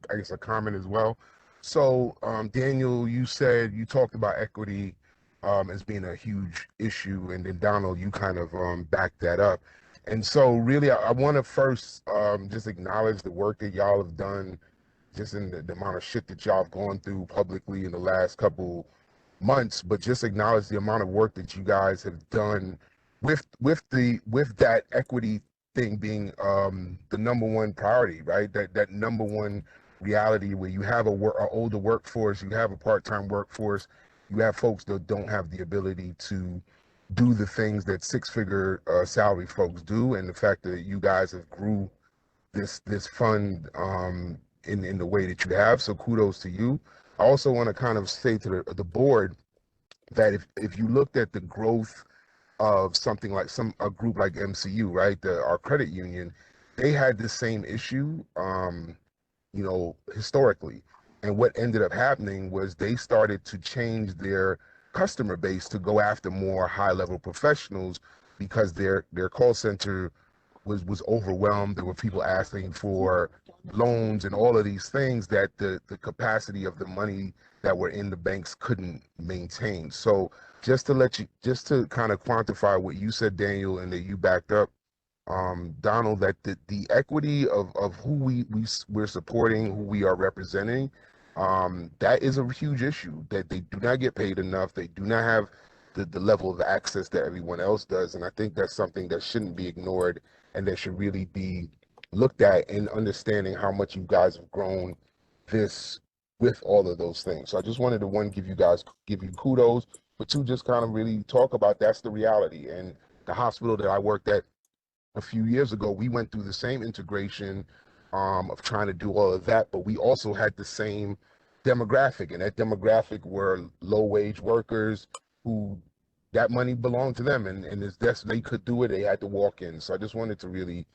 I guess a comment as well. So Daniel, you said you talked about equity as being a huge issue, and then Donald, you kind of backed that up. And so really, I want to first just acknowledge the work that y'all have done, just in the amount of shit that y'all have gone through publicly in the last couple months, but just acknowledge the amount of work that you guys have done with that equity thing being the number one priority, right? That number one reality where you have a older workforce, you have a part-time workforce, you have folks that don't have the ability to do the things that six-figure salary folks do, and the fact that you guys have grew this fund in the way that you have. So kudos to you. I also want to kind of say to the board that if you looked at the growth of something like a group like MCU, right, our credit union, they had the same issue, you know, historically. And what ended up happening was they started to change their customer base to go after more high-level professionals because their call center was overwhelmed. There were people asking for loans and all of these things that the capacity of the money that were in the banks couldn't maintain. So just to kind of quantify what you said, Daniel, and that you backed up, Donald, that the equity of who we're supporting, who we are representing, that is a huge issue, that they do not get paid enough. They do not have the level of access that everyone else does. And I think that's something that shouldn't be ignored and that should really be looked at in understanding how much you guys have grown this with all of those things. So I just wanted to, one, give you kudos, but two, just kind of really talk about that's the reality. And the hospital that I worked at a few years ago, we went through the same integration of trying to do all of that, but we also had the same demographic, and that demographic were low-wage workers who that money belonged to them, and that's they could do it. They had to walk in. So I just wanted to really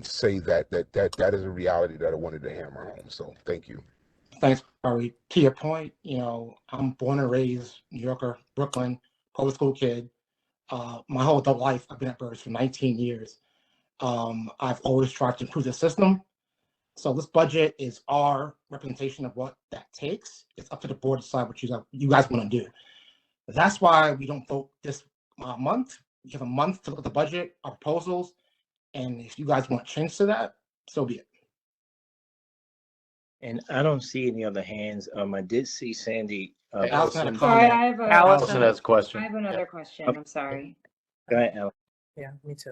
say that is a reality that I wanted to hammer home. So thank you. Thanks, Barry. To your point, I'm born and raised New Yorker, Brooklyn, public school kid. My whole adult life, I've been at BERS for 19 years. I've always tried to improve the system. So this budget is our representation of what that takes. It's up to the board to decide what you guys want to do. That's why we don't vote this month. We have a month to look at the budget, our proposals, and if you guys want to change to that, so be it. And I don't see any other hands. I did see Sandy. Allison had a Sorry, comment. Allison has a question. I have another question. I'm sorry. Go ahead, Alex. Yeah, me too.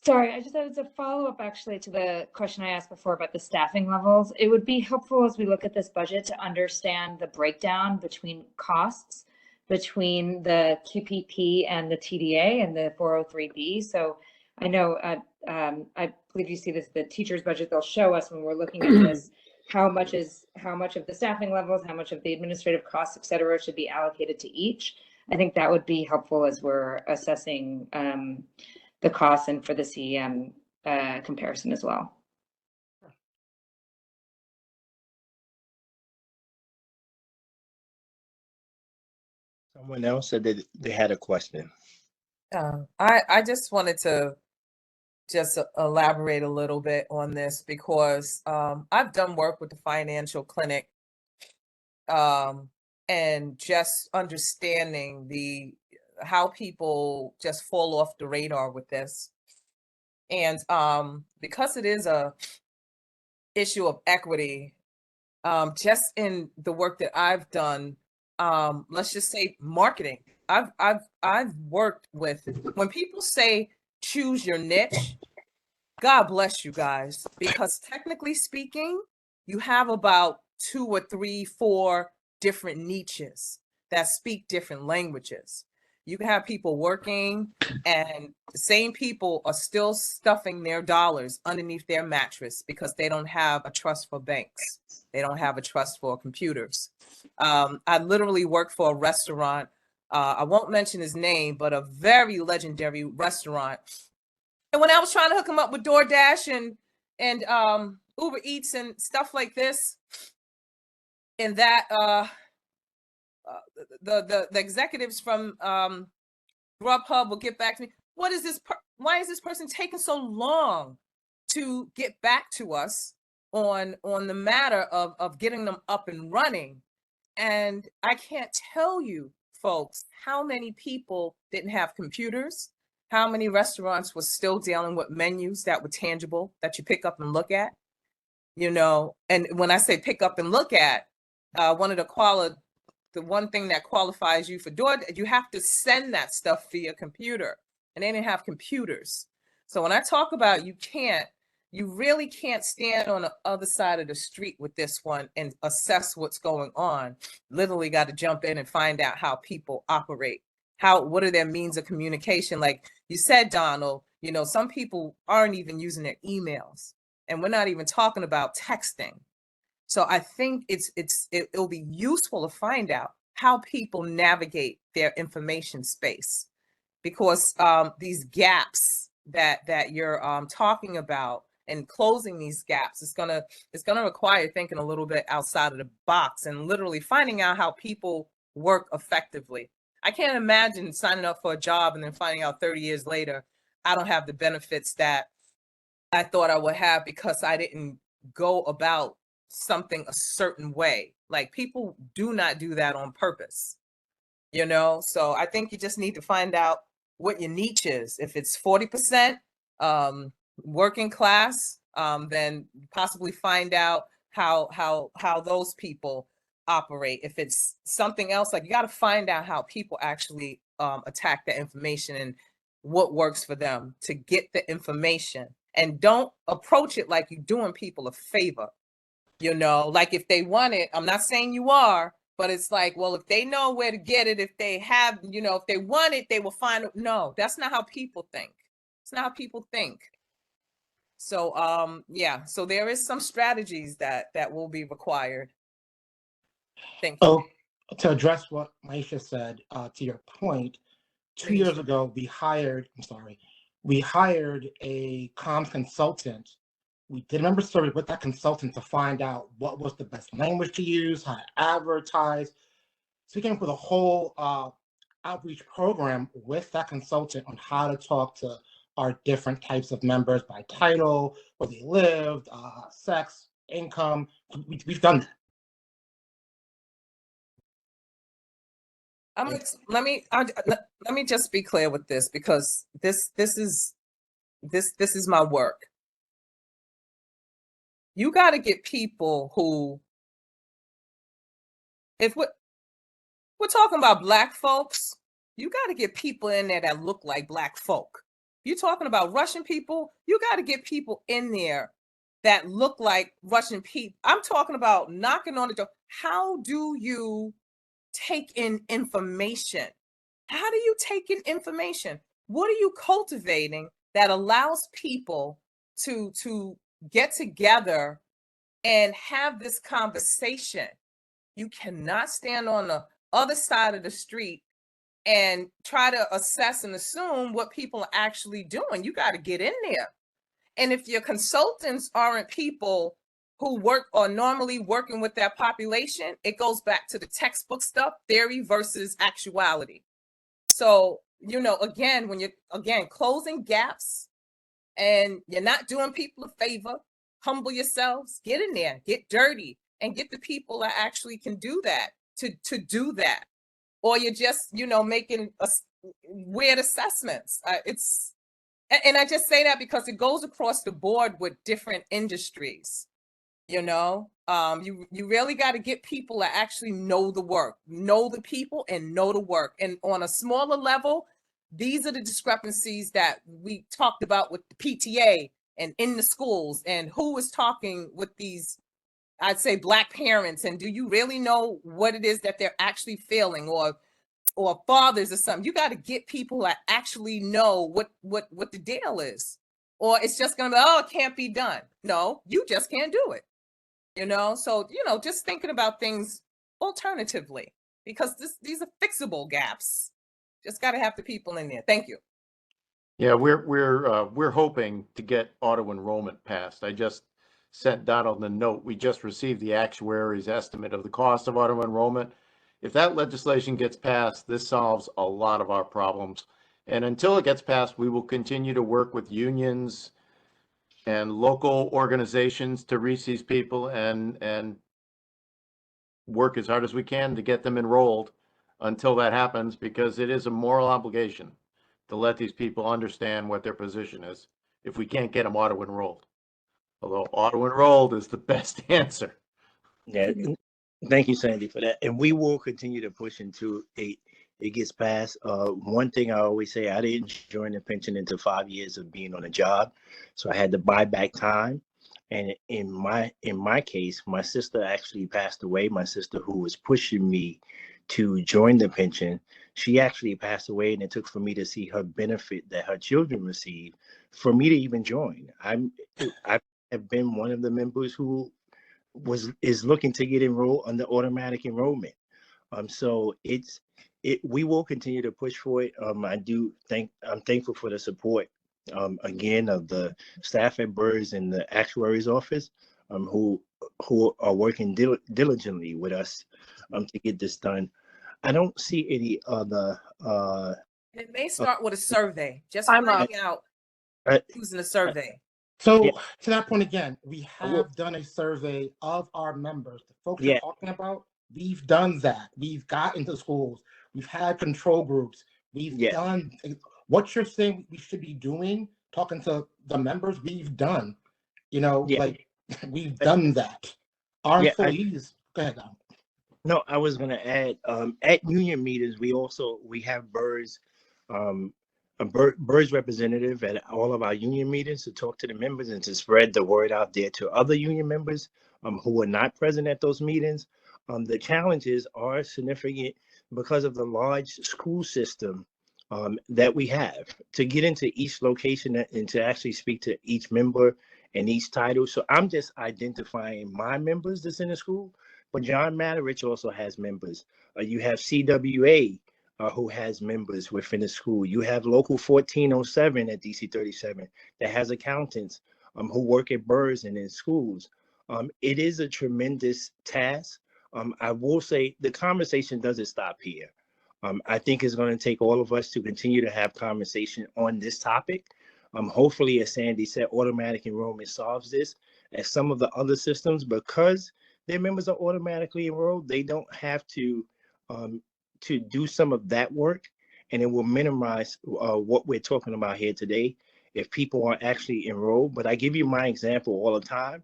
Sorry, I just as a follow-up actually to the question I asked before about the staffing levels. It would be helpful as we look at this budget to understand the breakdown between costs between the QPP and the TDA and the 403B. So I know, I believe you see this, the teacher's budget, they'll show us when we're looking at this, how much of the staffing levels, how much of the administrative costs, et cetera, should be allocated to each. I think that would be helpful as we're assessing the costs and for the CEM comparison as well. Someone else said that they had a question. I just wanted to just elaborate a little bit on this because I've done work with the financial clinic and just understanding how people just fall off the radar with this. And because it is a issue of equity, just in the work that I've done, let's just say marketing. I've worked with, when people say choose your niche, God bless you guys, because technically speaking, you have about 2 or 3, 4 different niches that speak different languages. You can have people working and the same people are still stuffing their dollars underneath their mattress because they don't have a trust for banks. They don't have a trust for computers. I literally worked for a restaurant. I won't mention his name, but a very legendary restaurant. And when I was trying to hook him up with DoorDash and Uber Eats and stuff like this, and that the executives from Grubhub will get back to me. What is this? Why is this person taking so long to get back to us on the matter of getting them up and running? And I can't tell you, folks, how many people didn't have computers, how many restaurants were still dealing with menus that were tangible that you pick up and look at, and when I say pick up and look at, the one thing that qualifies you for DoorDash, you have to send that stuff via computer, and they didn't have computers. So when I talk about you really can't stand on the other side of the street with this one and assess what's going on. Literally got to jump in and find out how people operate. What are their means of communication? Like you said, Donald, some people aren't even using their emails, and we're not even talking about texting. So I think it'll be useful to find out how people navigate their information space, because these gaps that you're talking about and closing these gaps it's gonna require thinking a little bit outside of the box and literally finding out how people work effectively. I can't imagine signing up for a job and then finding out 30 years later I don't have the benefits that I thought I would have because I didn't go about something a certain way. Like, people do not do that on purpose, So I think you just need to find out what your niche is. If it's 40%, working class, then possibly find out how those people operate. If it's something else, like you got to find out how people actually attack the information and what works for them to get the information. And don't approach it like you're doing people a favor. You know, like if they want it, I'm not saying you are, but it's like, well, if they know where to get it, if they have, you know, if they want it, they will find it. No, that's not how people think. It's not how people think. So, yeah, so there is some strategies that will be required. Thank you. Oh, to address what Maisha said, to your point, 2 years ago, we hired a comms consultant. We did a member survey with that consultant to find out what was the best language to use, how to advertise. So we came up with a whole outreach program with that consultant on how to talk to our different types of members by title, where they lived, sex, income. We've done that. Let me just be clear with this, because this is my work. You got to get people who, if we're talking about Black folks, you got to get people in there that look like Black folk. You're talking about Russian people, you got to get people in there that look like Russian people. I'm talking about knocking on the door. How do you take in information? How do you take in information? What are you cultivating that allows people to get together and have this conversation? You cannot stand on the other side of the street and try to assess and assume what people are actually doing. You got to get in there. And if your consultants aren't people who work or normally working with that population, it goes back to the textbook stuff, theory versus actuality. So, you know, again, when you're closing gaps and you're not doing people a favor, humble yourselves, get in there, get dirty, and get the people that actually can do that to do that. Or you're just, you know, making weird assessments. And I just say that because it goes across the board with different industries. You know, you really got to get people that actually know the work, know the people, and know the work. And on a smaller level, these are the discrepancies that we talked about with the PTA and in the schools, and who is talking with these, I'd say, Black parents, and do you really know what it is that they're actually feeling, or fathers or something? You got to get people that actually know what the deal is, or it's just gonna be, oh, it can't be done. No, you just can't do it. You know, so, you know, just thinking about things alternatively, because these are fixable gaps. Just got to have the people in there. Thank you. Yeah, we're hoping to get auto enrollment passed. I just sent Donald the note. We just received the actuary's estimate of the cost of auto enrollment. If that legislation gets passed, this solves a lot of our problems. And until it gets passed, we will continue to work with unions and local organizations to reach these people and work as hard as we can to get them enrolled until that happens, because it is a moral obligation to let these people understand what their position is if we can't get them auto enrolled. Although auto enrolled is the best answer. Yeah, thank you, Sandy, for that. And we will continue to push until it gets passed. One thing I always say, I didn't join the pension until 5 years of being on a job, so I had to buy back time. And in my case, my sister actually passed away. My sister, who was pushing me to join the pension, she actually passed away, and it took for me to see her benefit that her children receive for me to even join. I have been one of the members who is looking to get enrolled under automatic enrollment. So we will continue to push for it. I'm thankful for the support again of the staff at BERS and the actuary's office, who are working diligently with us to get this done. I don't see any other It may start with a survey, just I'm finding out using a survey. So to that point again, we have done a survey of our members. The folks you're talking about, we've done that. We've got into schools. We've had control groups. We've done what you're saying we should be doing talking to the members, we've done, you know, Yeah. like we've done that. Our Yeah, employees, go ahead, Dom. No, I was gonna add, at union meetings, we have BERS, BERS representative at all of our union meetings to talk to the members and to spread the word out there to other union members, who were not present at those meetings. The challenges are significant because of the large school system, that we have to get into each location and to actually speak to each member and each title. So I'm just identifying my members that's in the school. But John Matterich also has members. You have CWA, who has members within the school. You have Local 1407 at DC 37 that has accountants, who work at BERS and in schools. It is a tremendous task. I will say the conversation doesn't stop here. I think it's going to take all of us to continue to have conversation on this topic. Hopefully, as Sandy said, automatic enrollment solves this. As some of the other systems, because their members are automatically enrolled, they don't have to do some of that work, and it will minimize what we're talking about here today if people are actually enrolled. But I give you my example all the time,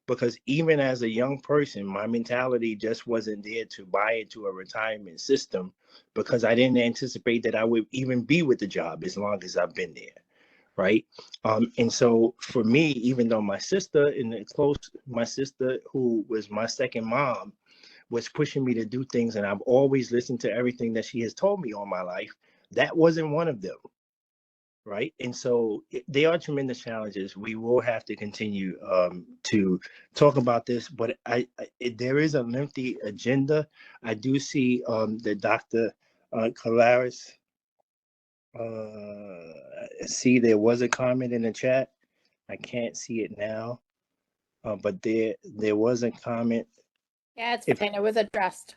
because even as a young person, my mentality just wasn't there to buy into a retirement system because I didn't anticipate that I would even be with the job as long as I've been there. Right. And so for me, even though my sister who was my second mom was pushing me to do things, and I've always listened to everything that she has told me all my life, that wasn't one of them. Right. And so they are tremendous challenges. We will have to continue to talk about this, but there is a lengthy agenda. I do see that Dr. Calaris, see, there was a comment in the chat. I can't see it now, but there was a comment. Yeah, it's fine. It was addressed.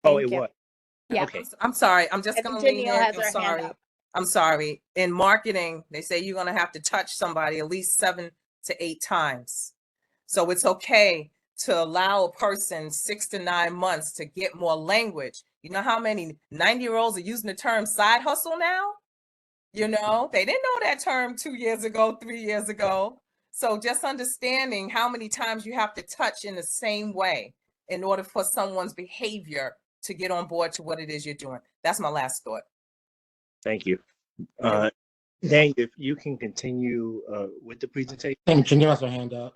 Oh, Thank it you. was. Yeah. Okay. I'm sorry. I'm just I going to think lean Janelle in. has I'm her hand sorry. up. I'm sorry. In marketing, they say you're going to have to touch somebody at least 7 to 8 times. So it's okay to allow a person 6 to 9 months to get more language. You know how many 90-year-olds are using the term side hustle now? You know, they didn't know that term 2 years ago, 3 years ago. So just understanding how many times you have to touch in the same way in order for someone's behavior to get on board to what it is you're doing. That's my last thought. Thank you. Daniel, if you can continue with the presentation. And Janelle has her hand up.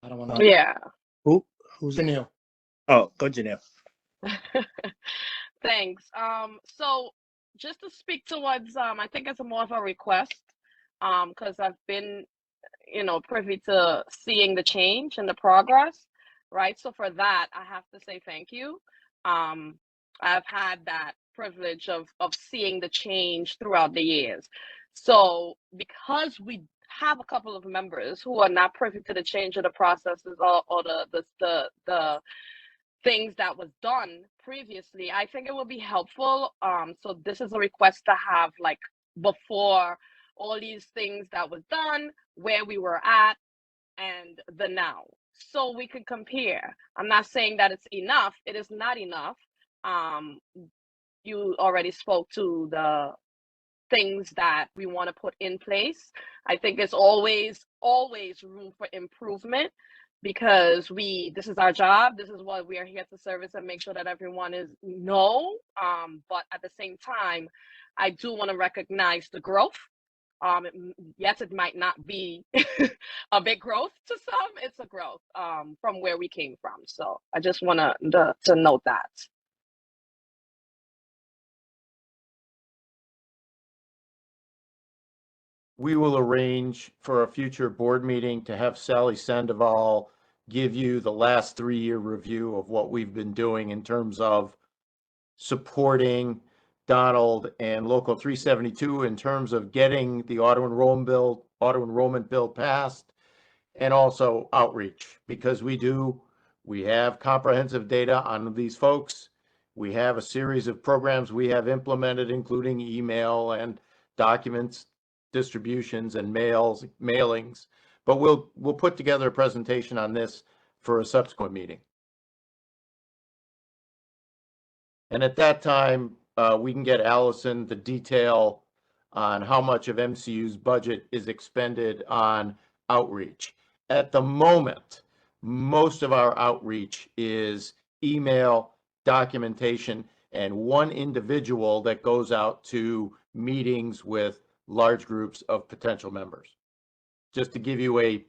I don't want to. Yeah. Who's Janelle? Oh, go Janelle. Thanks. So just to speak towards, I think it's more of a request, because I've been, privy to seeing the change and the progress, right? So for that, I have to say thank you. I've had that privilege of seeing the change throughout the years. So because we have a couple of members who are not privy to the change of the processes or the things that was done previously, I think it will be helpful. So this is a request to have, like, before all these things that was done, where we were at, and the now, so we could compare. I'm not saying that it's enough. It is not enough. You already spoke to the things that we want to put in place. I think it's always room for improvement, because this is our job. This is what we are here to service and make sure that everyone but at the same time, I do want to recognize the growth. Yes, it might not be a big growth to some. It's a growth from where we came from. So I just want to note that. We will arrange for a future board meeting to have Sally Sandoval give you the last 3-year review of what we've been doing in terms of supporting Donald and Local 372 in terms of getting the auto enrollment bill passed, and also outreach, because we have comprehensive data on these folks. We have a series of programs we have implemented, including email and documents distributions and mailings, but we'll put together a presentation on this for a subsequent meeting. And at that time, we can get Allison the detail on how much of MCU's budget is expended on outreach. At the moment, most of our outreach is email, documentation, and one individual that goes out to meetings with large groups of potential members. Just to give you a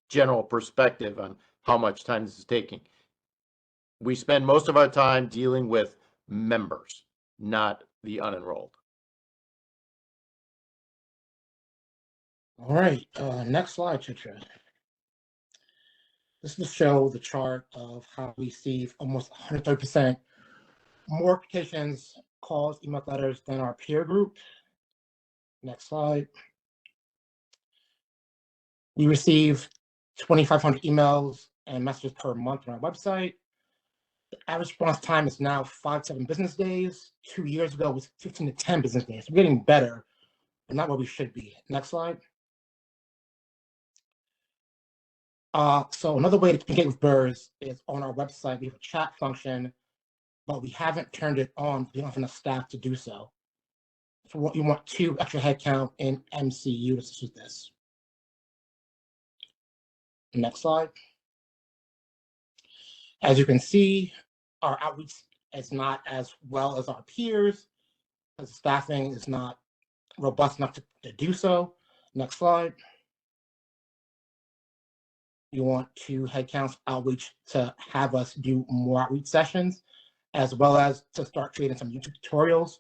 general perspective on how much time this is taking. We spend most of our time dealing with members, not the unenrolled. All right, next slide, Chitra. This will show the chart of how we receive almost 130% more applications, calls, email letters than our peer group. Next slide. We receive 2,500 emails and messages per month on our website. The average response time is now 5 to 7 business days. 2 years ago, it was 15 to 10 business days. We're getting better, but not where we should be. Next slide. So another way to communicate with BERS is on our website. We have a chat function, but we haven't turned it on. We don't have enough staff to do so. So what you want 2 extra headcount in MCU to assist with this. Next slide. As you can see, our outreach is not as well as our peers, because staffing is not robust enough to do so. Next slide. You want 2 headcounts outreach to have us do more outreach sessions, as well as to start creating some YouTube tutorials.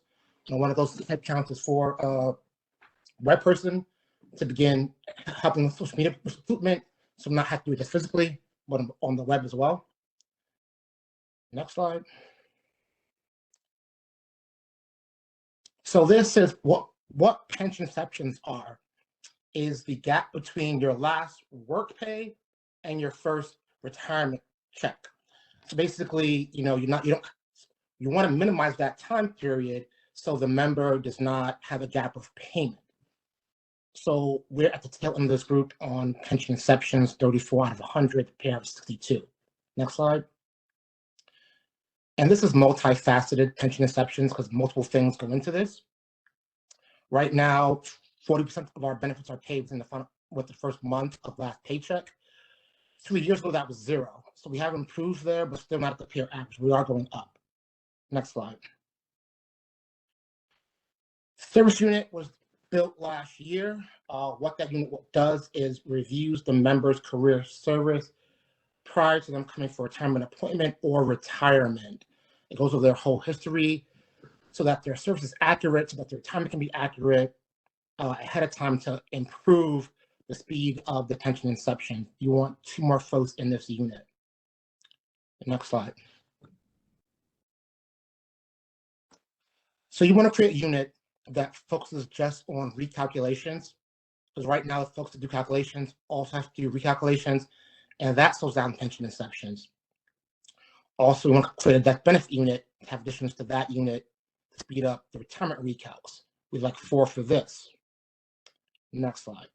And one of those headcounts is for a web person to begin helping with social media recruitment, so not have to do it just physically, but on the web as well. Next slide. So this is what pension exceptions are, is the gap between your last work pay and your first retirement check. So basically, you want to minimize that time period so the member does not have a gap of payment. So we're at the tail end of this group on pension exceptions, 34 out of 100, pair of 62. Next slide. And this is multifaceted pension exceptions because multiple things go into this. Right now, 40% of our benefits are paid with the first month of last paycheck. 3 years ago, that was 0. So we have improved there, but still not at the peer average. We are going up. Next slide. Service unit was built last year. What that unit does is reviews the member's career service prior to them coming for retirement appointment or retirement. It goes over their whole history so that their service is accurate, so that their retirement can be accurate ahead of time to improve the speed of the pension inception. You want 2 more folks in this unit. Next slide. So you want to create a unit that focuses just on recalculations, because right now the folks that do calculations also have to do recalculations, and that slows down pension inceptions. Also, we want to create a death benefit unit to have additions to that unit to speed up the retirement recalcs. We'd like 4 for this. Next slide.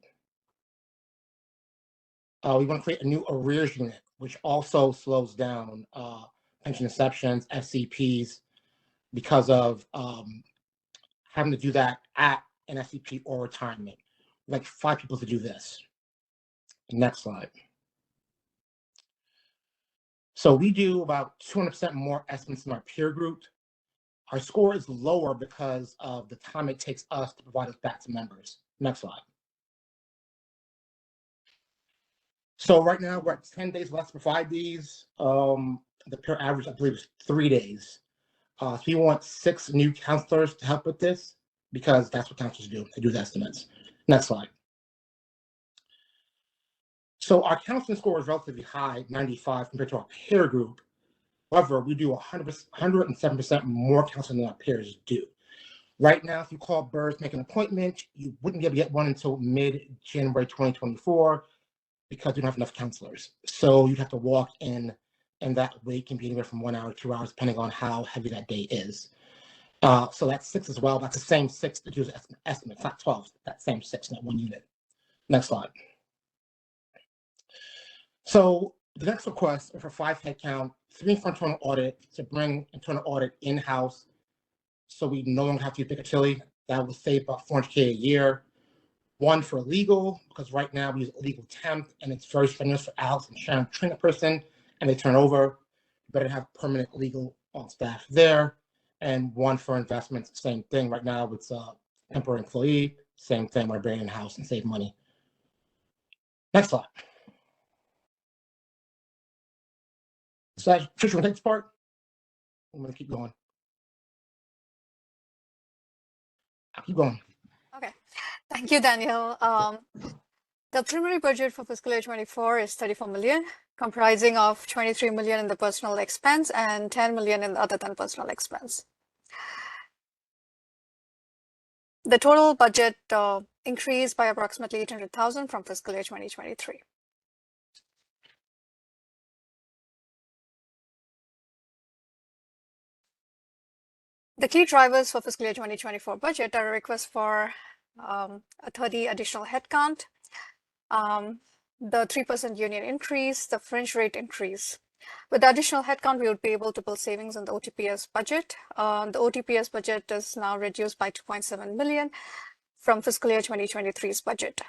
We want to create a new arrears unit, which also slows down pension inceptions, SCPs, because of having to do that at an SCP or retirement. Like 5 people to do this. Next slide. So we do about 200% more estimates than our peer group. Our score is lower because of the time it takes us to provide us back to members. Next slide. So right now we're at 10 days left to provide these. The peer average, I believe, is 3 days. So we want 6 new counselors to help with this because that's what counselors do. They do the estimates. Next slide. So our counseling score is relatively high, 95 compared to our peer group. However, we do 107% more counseling than our peers do. Right now, if you call BERS, make an appointment, you wouldn't be able to get one until mid-January 2024 because we don't have enough counselors. So you'd have to walk in, and that wait can be anywhere from 1 hour to 2 hours, depending on how heavy that day is. So that's 6 as well. That's the same 6 that do the estimates, not 12. That same 6, not 1 unit. Next slide. So the next request is for 5 headcount, 3 for internal audit to bring internal audit in-house so we no longer have to use Piccadilly. That would save about $400K a year. One for legal, because right now we use a legal temp and it's very strenuous for Alex and Sharon to train a person and they turn over. You better have permanent legal on staff there. And one for investments, same thing. Right now it's a temporary employee, same thing. We're bringing in-house and save money. Next slide. So that's Tricia, next part. I'm gonna keep going. I'll keep going. Okay, thank you, Daniel. The preliminary budget for fiscal year 24 is 34 million, comprising of 23 million in the personal expense and 10 million in the other than personal expense. The total budget increased by approximately 800,000 from fiscal year 2023. The key drivers for fiscal year 2024 budget are a request for a 30 additional headcount, the 3% union increase, the fringe rate increase. With the additional headcount, we would be able to build savings in the OTPS budget. The OTPS budget is now reduced by 2.7 million from fiscal year 2023's budget.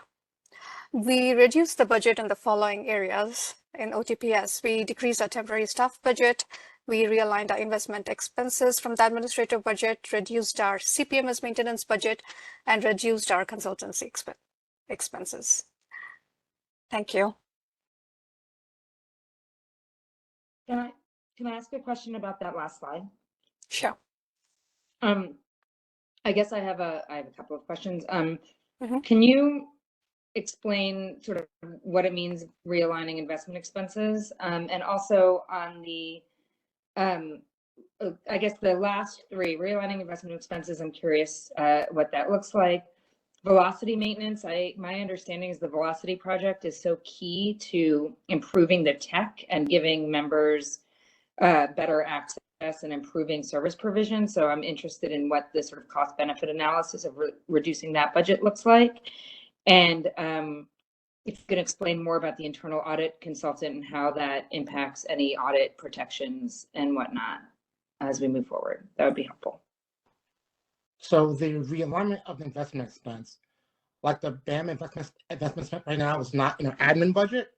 We reduced the budget in the following areas. In OTPS, we decreased our temporary staff budget. We realigned our investment expenses from the administrative budget, reduced our CPMS maintenance budget, and reduced our consultancy expenses. Thank you. Can I ask a question about that last slide? Sure. I guess I have a couple of questions. Can you explain sort of what it means realigning investment expenses, and also on the I guess the last three, realigning investment expenses, I'm curious what that looks like. Velocity maintenance, my understanding is the Velocity project is so key to improving the tech and giving members better access and improving service provision. So I'm interested in what the sort of cost benefit analysis of reducing that budget looks like. And if you can explain more about the internal audit consultant and how that impacts any audit protections and whatnot as we move forward, that would be helpful. So the realignment of the investment expense, like the BAM investment expense right now is not in our admin budget.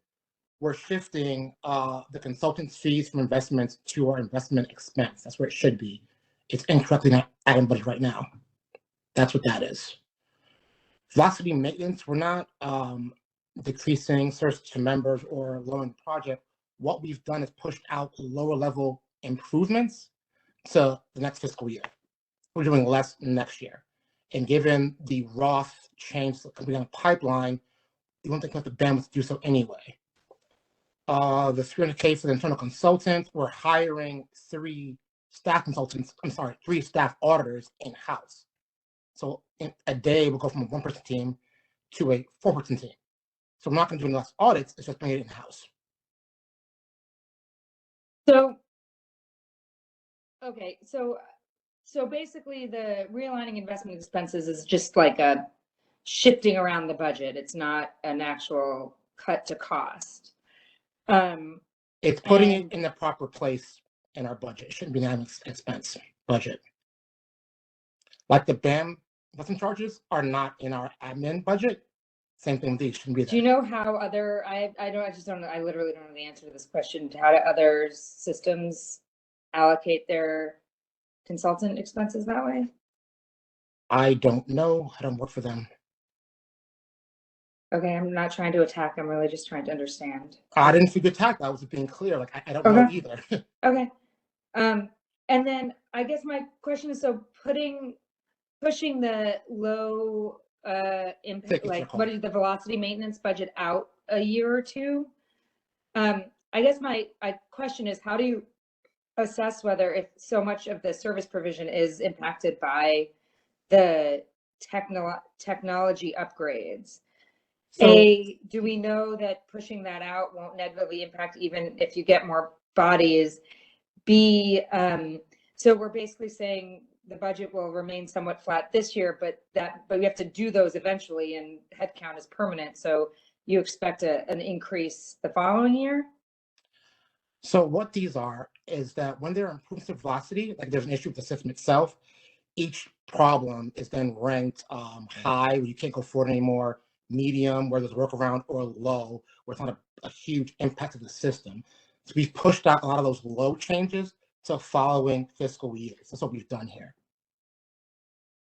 We're shifting the consultant's fees from investments to our investment expense. That's where it should be. It's incorrectly not admin budget right now. That's what that is. Velocity maintenance, we're not decreasing service to members or lowering the project. What we've done is pushed out lower level improvements to the next fiscal year. We're doing less next year. And given the Roth change coming down the pipeline, we don't think we have the bandwidth to do so anyway. The 300K for the internal consultant, we're hiring three staff auditors in-house. So in a day, we'll go from a one-person team to a four-person team. So we're not going to do less audits, it's just bringing it in-house. So, okay, so basically the realigning investment expenses is just like a shifting around the budget. It's not an actual cut to cost. It's putting it in the proper place in our budget. It shouldn't be an expense budget. Like the BAM investment charges are not in our admin budget. Same thing with these, shouldn't be there. Do you know how other, I literally don't know the answer to this question. How do other systems allocate their consultant expenses that way? I don't know. I don't work for them. Okay, I'm not trying to attack. I'm really just trying to understand. I didn't see the attack. I was being clear. Like I don't know either. Okay. And then I guess my question is, so pushing the low impact, like what is the velocity maintenance budget out a year or two? I guess my question is, how do you assess whether if so much of the service provision is impacted by the technology upgrades? So, do we know that pushing that out won't negatively impact even if you get more bodies? So we're basically saying the budget will remain somewhat flat this year, but we have to do those eventually, and headcount is permanent. So you expect an increase the following year? So what these are is that when there are improvements to velocity, like there's an issue with the system itself, each problem is then ranked high, where you can't go forward anymore, medium, where there's a workaround, or low, where it's not a huge impact to the system. So we've pushed out a lot of those low changes to following fiscal years. That's what we've done here.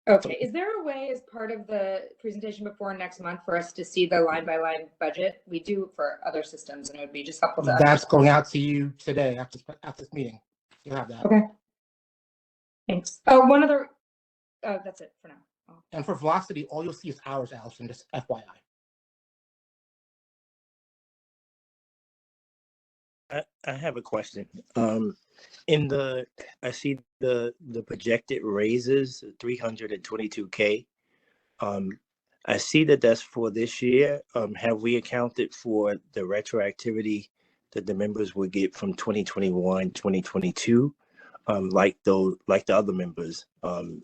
Okay, is there a way as part of the presentation before next month for us to see the line by line budget? We do for other systems, and it would be just helpful to That's going out to you today after this meeting. You'll have that. Okay. Thanks. Oh, one other, that's it for now. Oh. And for velocity, all you'll see is hours, Allison, just FYI. I have a question. I see the projected raises, 322K. I see that that's for this year. Have we accounted for the retroactivity that the members would get from 2021, 2022, like the other members that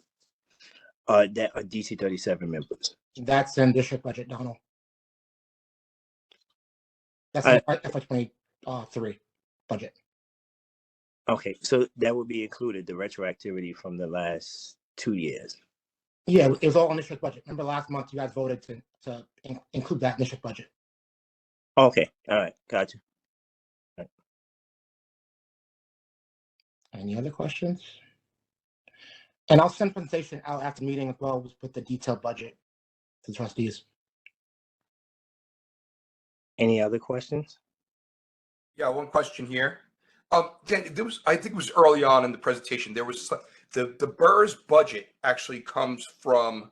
are DC 37 members? That's in district budget, Donald. That's in FY23 budget. Okay, so that would be included, the retroactivity from the last 2 years. Yeah, it was all in district budget. Remember last month you guys voted to include that in district budget. Okay, all right, gotcha. All right. Any other questions? And I'll send presentation out after the meeting as well with the detailed budget to the trustees. Any other questions? Yeah, one question here. Dan, I think it was early on in the presentation, there was the BERS budget actually comes from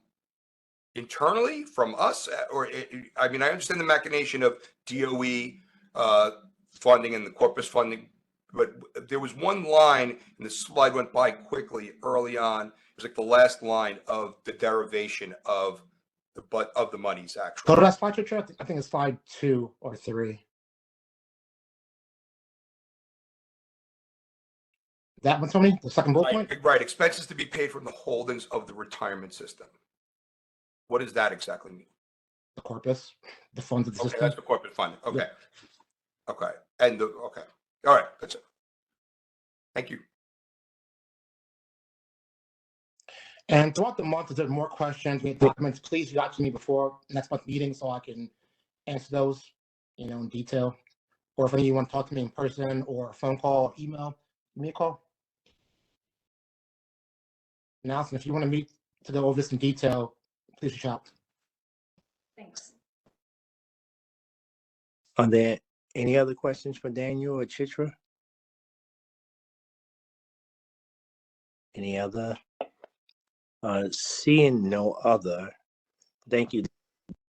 internally from us, or I mean, I understand the machination of DOE funding and the corpus funding, but there was one line, and the slide went by quickly early on. It was like the last line of the derivation of the monies actually. Go to that slide, Chair. I think it's slide 2 or 3. That one, Tony, the second bullet point? Right, expenses to be paid from the holdings of the retirement system. What does that exactly mean? The corpus, the funds of the system. That's the corporate funding. Okay. Yeah. Okay. And okay. All right. That's it. Thank you. And throughout the month, if there's more questions, we have documents, please reach out to me before next month's meeting so I can answer those, in detail. Or if any of you want to talk to me in person or a phone call or email, give me a call. Now, if you want to meet to go over this in detail, please reach out. Thanks. Are there any other questions for Daniel or Chitra? Any other? Seeing no other, thank you,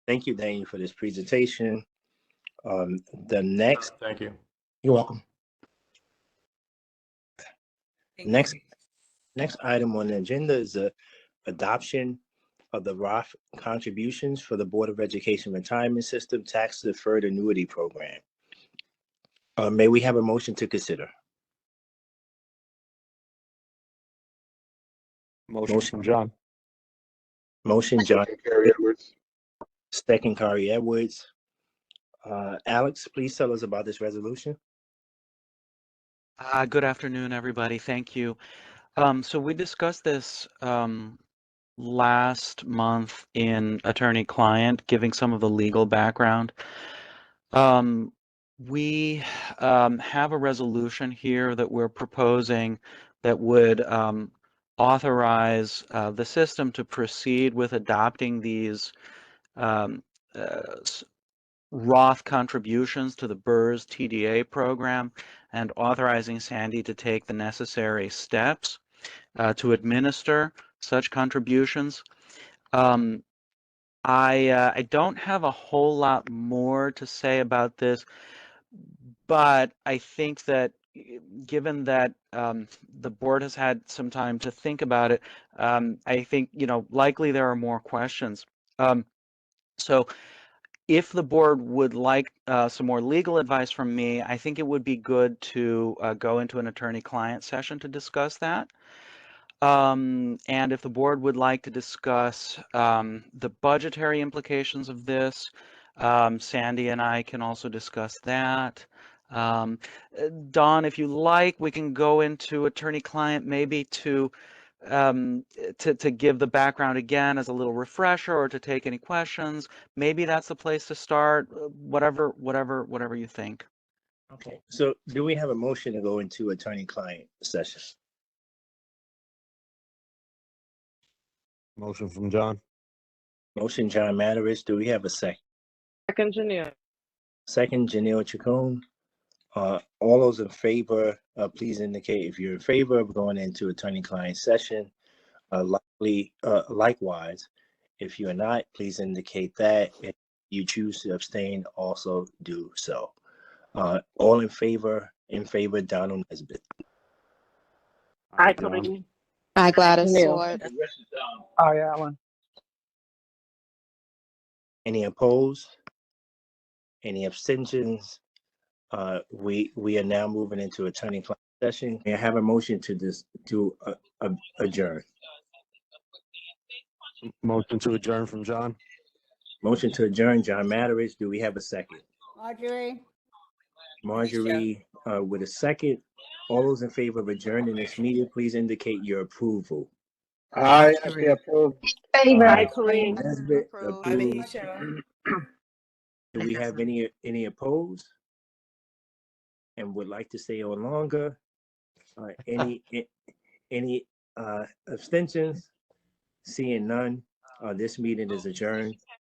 Daniel, for this presentation. The next, Thank you. You're welcome. Next item on the agenda is the adoption of the Roth contributions for the Board of Education Retirement System Tax Deferred Annuity Program. May we have a motion to consider? Motion, John. Motion, John. Carrie Edwards. Second, Kari Edwards. Alex, please tell us about this resolution. Good afternoon, everybody. Thank you. So we discussed this last month in attorney-client, giving some of the legal background. We have a resolution here that we're proposing that would authorize the system to proceed with adopting these Roth contributions to the BERS TDA program and authorizing Sandy to take the necessary steps to administer such contributions. I don't have a whole lot more to say about this, but I think that given that the board has had some time to think about it, I think, likely there are more questions. So if the board would like some more legal advice from me, I think it would be good to go into an attorney-client session to discuss that. And if the board would like to discuss the budgetary implications of this, Sandy and I can also discuss that. Don, if you like, we can go into attorney-client maybe to to give the background again as a little refresher, or to take any questions, maybe that's the place to start. Whatever you think. Okay, so do we have a motion to go into attorney-client session? Motion from John. Motion, John Matteris. Do we have a second? Second, Janelle. Second, Janelle Chacon. All those in favor, please indicate if you're in favor of going into attorney-client session. Likewise, if you are not, please indicate that. If you choose to abstain, also do so. All in favor, Donald Nesbitt. Aye, John. Kareem. Aye, Gladys Janelle. Sword. Aye, Alan. Any opposed? Any abstentions? We are now moving into attorney-client session. May I have a motion to adjourn? Motion to adjourn from John. Motion to adjourn, John Matteris. Do we have a second? Marjorie. Marjorie, with a second. All those in favor of adjourning this meeting, please indicate your approval. I approve. Favor. Aye, Kareem. Nesbitt Approve. approves. Do we have any opposed? And would like to stay on longer? Any abstentions? Seeing none, this meeting is adjourned.